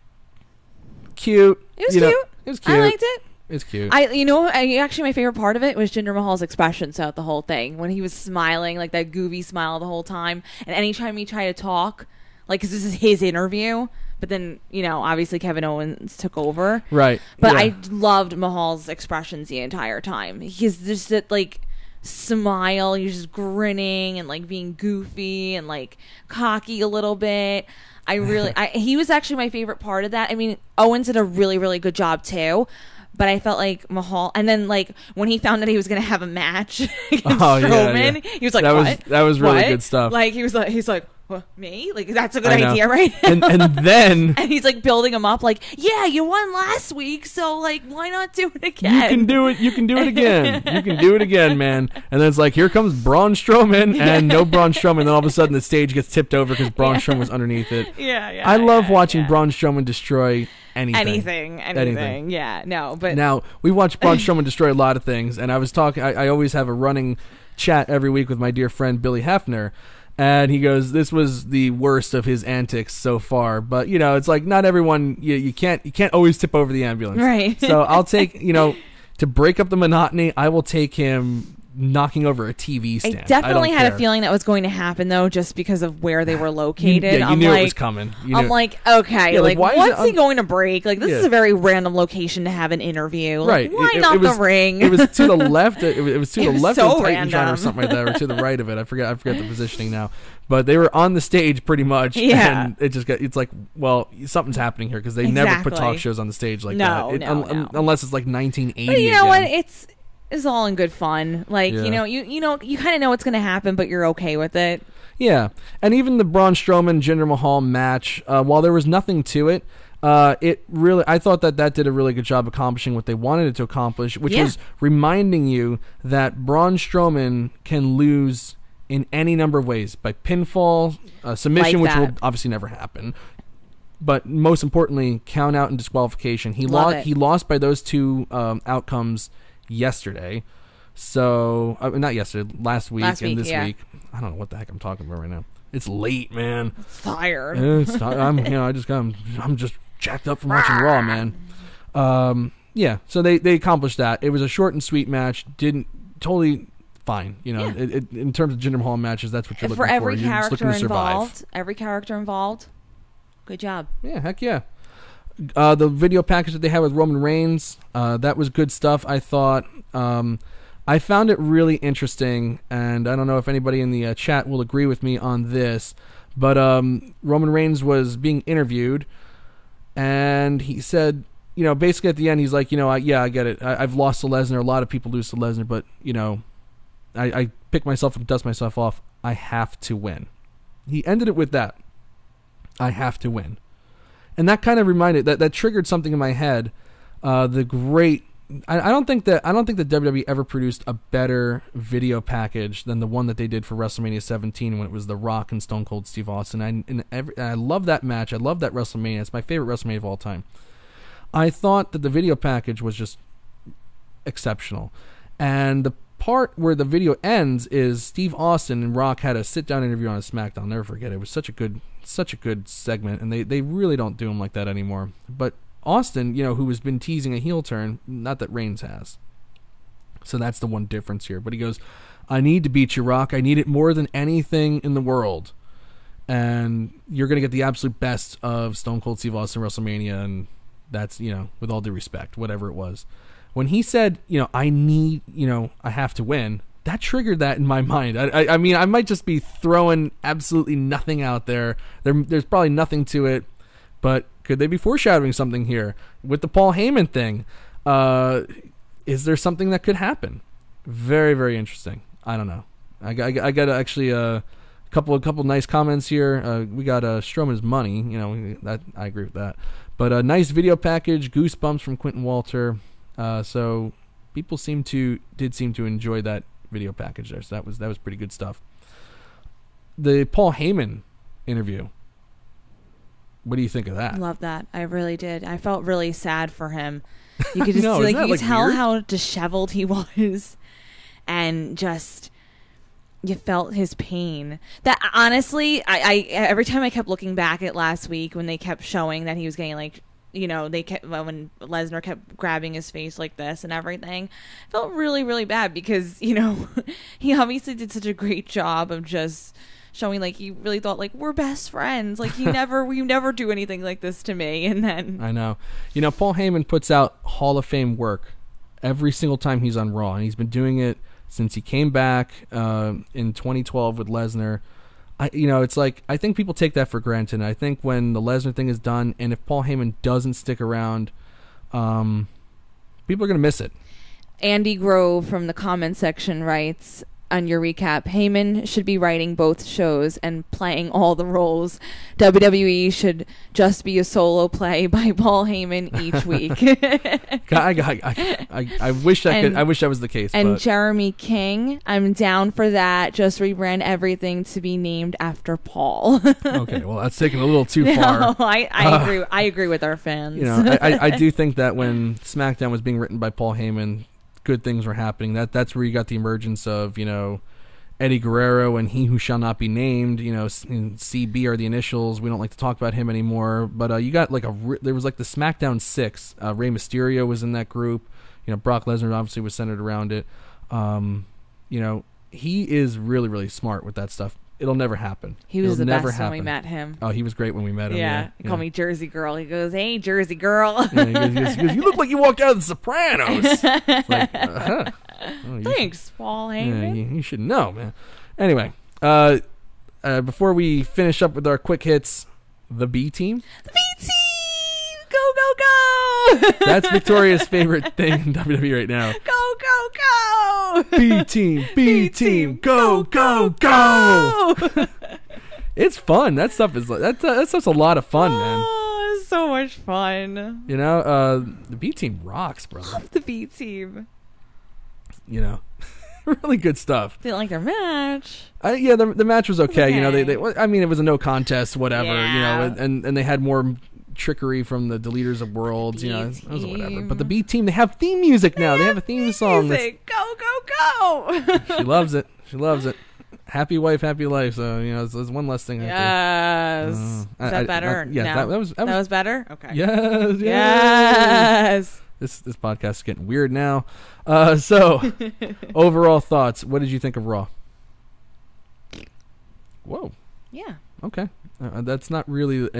Cute. It was cute. It was cute. I liked it. It's cute. Actually my favorite part of it was Jinder Mahal's expressions throughout the whole thing when he was smiling, like that goofy smile the whole time, and anytime he tried to talk, like, because this is his interview, but then obviously Kevin Owens took over, right? But I loved Mahal's expressions the entire time. He's just that like smile, he's just grinning and like being goofy and like cocky a little bit. He was actually my favorite part of that. I mean, Owens did a really, really good job too. But I felt like Mahal, and then like when he found out he was going to have a match against Strowman, he was like, "What?" That was really what? good stuff. Like he's like, "What, me? Like that's a good idea, right?" and then and he's like building him up, like, "Yeah, you won last week, so like, why not do it again? You can do it. You can do it again. You can do it again, man." And then it's like, here comes Braun Strowman, and no Braun Strowman. Then all of a sudden, the stage gets tipped over because Braun Strowman was underneath it. Yeah. I love watching Braun Strowman destroy anything. Yeah, no, but now we watch Braun Strowman destroy a lot of things, and I was talking. I always have a running chat every week with my dear friend Billy Hefner, and he goes, "This was the worst of his antics so far." But it's like not everyone. You can't always tip over the ambulance, right? So I'll take to break up the monotony. I will take him knocking over a TV stand. I definitely had a feeling that was going to happen though, just because of where they were located. You knew it was coming. I'm like, okay, like what's he going to break? Like this is a very random location to have an interview. Like, right? Why not the ring? It was to the left. It was to the left so of the Titantron or something like that, or to the right of it. I forget the positioning now. But they were on the stage pretty much, and it's like, well, something's happening here because they never put talk shows on the stage like that. Unless it's like 1980. But you know what? It's all in good fun. Like, you kind of know what's going to happen, but you're okay with it. Yeah. And even the Braun Strowman Jinder Mahal match, while there was nothing to it, I thought that did a really good job accomplishing what they wanted it to accomplish, which was reminding you that Braun Strowman can lose in any number of ways, by pinfall, submission, which will obviously never happen. But most importantly, count out and disqualification. He lost by those two outcomes yesterday. So not yesterday, last week and this week. I don't know what the heck I'm talking about right now. It's late, man. Tired. I'm just jacked up from watching Raw, man. Yeah, so they accomplished that. It was a short and sweet match. Totally fine. In terms of Jinder Mahal matches, that's what you're looking for. Every character involved. Every character involved. Good job. Yeah, heck yeah. The video package that they had with Roman Reigns, that was good stuff, I thought. I found it really interesting, and I don't know if anybody in the chat will agree with me on this, but Roman Reigns was being interviewed, and he said, basically at the end, he's like, I get it. I've lost to Lesnar. A lot of people lose to Lesnar, but, I pick myself and dust myself off. I have to win. He ended it with that. I have to win. And that kind of reminded, that triggered something in my head. I don't think that WWE ever produced a better video package than the one that they did for WrestleMania 17 when it was The Rock and Stone Cold Steve Austin. I love that match. I love that WrestleMania. It's my favorite WrestleMania of all time. I thought that the video package was just exceptional. And the part where the video ends is Steve Austin and Rock had a sit-down interview on a SmackDown. I'll never forget it. It was such a good segment, and they really don't do them like that anymore. But Austin, who has been teasing a heel turn, not that Reigns has. So that's the one difference here. But he goes, I need to beat you, Rock. I need it more than anything in the world. And you're going to get the absolute best of Stone Cold Steve Austin WrestleMania, and that's, with all due respect, whatever it was. When he said, I have to win, that triggered that in my mind. I mean, I might just be throwing absolutely nothing out there. There's probably nothing to it, but could they be foreshadowing something here with the Paul Heyman thing? Is there something that could happen? Very, very interesting. I don't know. I got actually a couple nice comments here. We got Strowman's money. That I agree with that. But a nice video package, goosebumps from Quentin Walter. So people did seem to enjoy that video package there. So that was pretty good stuff. The Paul Heyman interview. What do you think of that? Love that. I really did. I felt really sad for him. You could just you could tell weird? How disheveled he was, and just you felt his pain. That honestly, I every time I kept looking back at last week when they kept showing that he was getting when Lesnar kept grabbing his face like this and everything, I felt really, really bad because he obviously did such a great job of just showing he really thought we're best friends. You never do anything like this to me. And then I know, Paul Heyman puts out Hall of Fame work every single time he's on Raw, and he's been doing it since he came back in 2012 with Lesnar. It's I think people take that for granted. And I think when the Lesnar thing is done, and if Paul Heyman doesn't stick around, people are going to miss it. Andy Grove from the comment section writes on your recap, Heyman should be writing both shows and playing all the roles. WWE should just be a solo play by Paul Heyman each week. I wish I wish that was the case. And Jeremy King, I'm down for that. Just rebrand everything to be named after Paul. Okay, well that's taking a little too far. No, I agree. I agree with our fans. I do think that when SmackDown was being written by Paul Heyman, good things were happening. That's where you got the emergence of Eddie Guerrero and He Who Shall Not Be Named. CB are the initials. We don't like to talk about him anymore. But you got there was the SmackDown 6. Rey Mysterio was in that group. Brock Lesnar obviously was centered around it. He is really, really smart with that stuff. It'll never happen. He was the best when we met him. Oh, he was great when we met him. Yeah. He called me Jersey Girl. He goes, hey, Jersey Girl. Yeah, he goes, you look like you walked out of The Sopranos. Thanks, Paul Heyman. Yeah, you should know, man. Anyway, before we finish up with our quick hits, the B team. The B team! Go, go, go! That's Victoria's favorite thing in WWE right now. Go, go, go! B team, go, go, go! It's fun. That stuff is that stuff's a lot of fun, man. Oh, it's so much fun. The B team rocks, brother. Love the B team. Really good stuff. Didn't like their match. Yeah, the match was okay. It was a no contest, whatever. Yeah. And they had more trickery from the deleters of worlds. It was whatever. But the B team, they have theme music now. They have a theme song. Go, go, go! She loves it. Happy wife, happy life. So, there's one less thing. Yes. Is that better? Yeah, no. that was better? Okay. Yes. This podcast is getting weird now. So, overall thoughts. What did you think of Raw? Whoa. Yeah. Okay. That's not really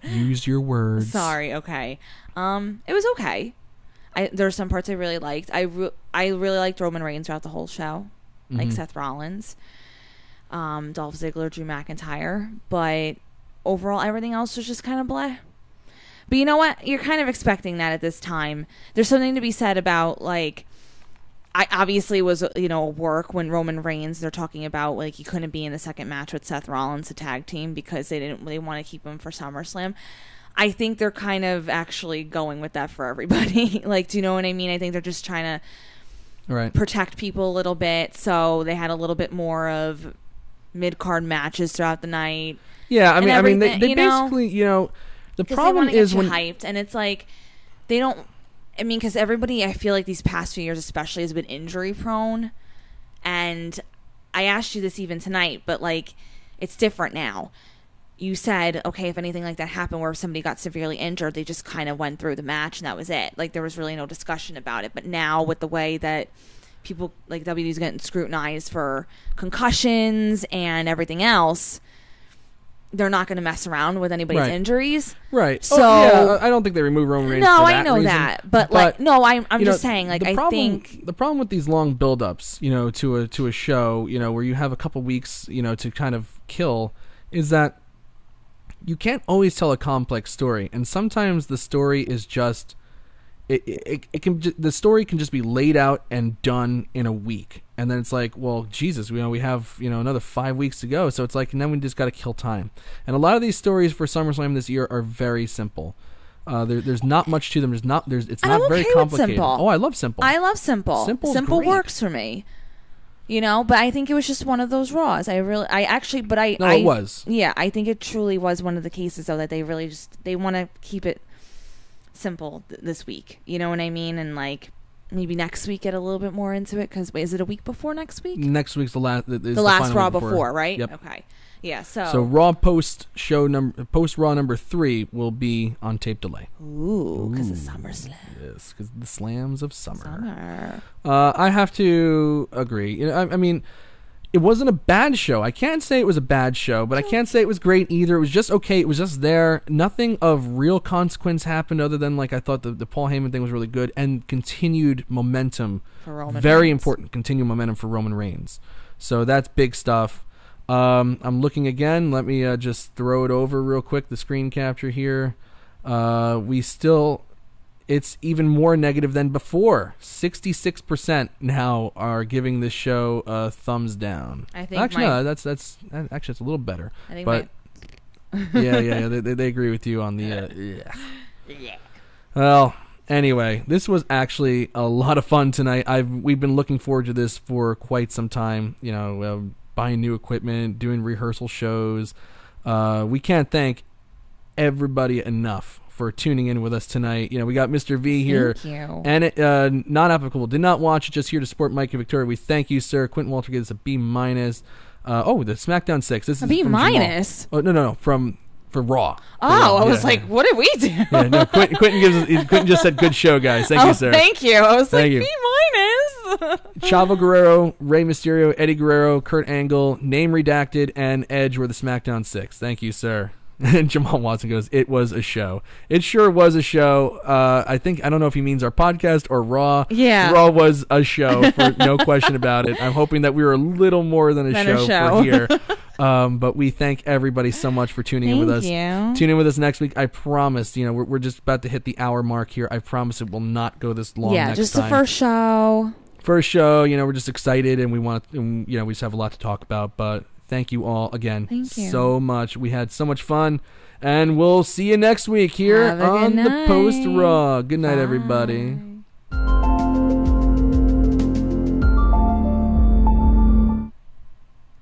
use your words. Sorry. Okay. It was okay. There were some parts I really liked. I really liked Roman Reigns throughout the whole show, like Seth Rollins, Dolph Ziggler, Drew McIntyre. But overall, everything else was just kind of bleh. But you know what? You're kind of expecting that at this time. There's something to be said about, like, I obviously was, work when Roman Reigns, they're talking about, like, he couldn't be in the second match with Seth Rollins, the tag team, because they want to keep him for SummerSlam. I think they're kind of actually going with that for everybody. Like, do you know what I mean? I think they're just trying to protect people a little bit. So they had a little bit more of mid-card matches throughout the night. Yeah, I mean, they basically, the problem is when hyped, and it's like they don't. I mean, because everybody, I feel like these past few years especially has been injury prone, and I asked you this even tonight, but like it's different now. You said, okay, if anything like that happened where somebody got severely injured, they just kind of went through the match and that was it. Like there was really no discussion about it. But now with the way that people like WWE's getting scrutinized for concussions and everything else, they're not going to mess around with anybody's injuries. Right. So I don't think they remove Roman Reigns no, for that I know reason. that. But like, no, I'm just saying, like, I think the problem with these long build-ups, to a show, where you have a couple weeks, to kind of kill, is that you can't always tell a complex story, and sometimes the story is just the story can just be laid out and done in a week, and then it's like, well, Jesus, we have another 5 weeks to go, so it's like, and then we just got to kill time. And a lot of these stories for SummerSlam this year are very simple. There's not much to them. It's not very complicated. Oh, I love simple. I love simple. Simple works for me. But I think it was just one of those Raws. It was. Yeah, I think it truly was one of the cases, though, that they really they want to keep it simple this week. You know what I mean? And, like, maybe next week get a little bit more into it, because, is it a week before next week? Next week's the last Raw before, right? Yep. Okay. Yeah, so Raw post Raw number 3 will be on tape delay. Ooh, because of SummerSlam. Yes, because the slams of summer. I have to agree. I mean, it wasn't a bad show. I can't say it was a bad show, but I can't say it was great either. It was just okay. It was just there. Nothing of real consequence happened other than, like, I thought the Paul Heyman thing was really good, and continued momentum. For Roman Very Reigns. important. Continued momentum for Roman Reigns. So that's big stuff. I'm looking again. Let me just throw it over real quick, the screen capture here. It's even more negative than before. 66% now are giving this show a thumbs down. I think actually, no, that's it's a little better. I think but yeah, they agree with you on the yeah. Well, anyway, this was actually a lot of fun tonight. We've been looking forward to this for quite some time. Buying new equipment, doing rehearsal shows. We can't thank everybody enough for tuning in with us tonight. We got Mr. V here. Thank you. And it, not applicable. Did not watch it, just here to support Mike and Victoria. We thank you, sir. Quentin Walter gave us a B-. The SmackDown 6. This a is B-? From oh, no. For Raw. I was like, what did we do? Yeah, no, Quentin just said good show, guys. Thank you, sir. Thank you. I was thank like, you. B-. Chavo Guerrero, Rey Mysterio, Eddie Guerrero, Kurt Angle, name redacted, and Edge were the SmackDown 6. Thank you, sir. And Jamal Watson goes, it was a show. It sure was a show. I don't know if he means our podcast or Raw. Yeah. Raw was a show, for no question about it. I'm hoping that we were a little more than a show for here. But we thank everybody so much for tuning in with us. Thank you. Tune in with us next week. I promise, we're just about to hit the hour mark here. I promise it will not go this long next time. Yeah, just the first show. First show, we're just excited, and we just have a lot to talk about, but thank you all again so much. We had so much fun, and we'll see you next week here on the Post Raw. Good night, everybody.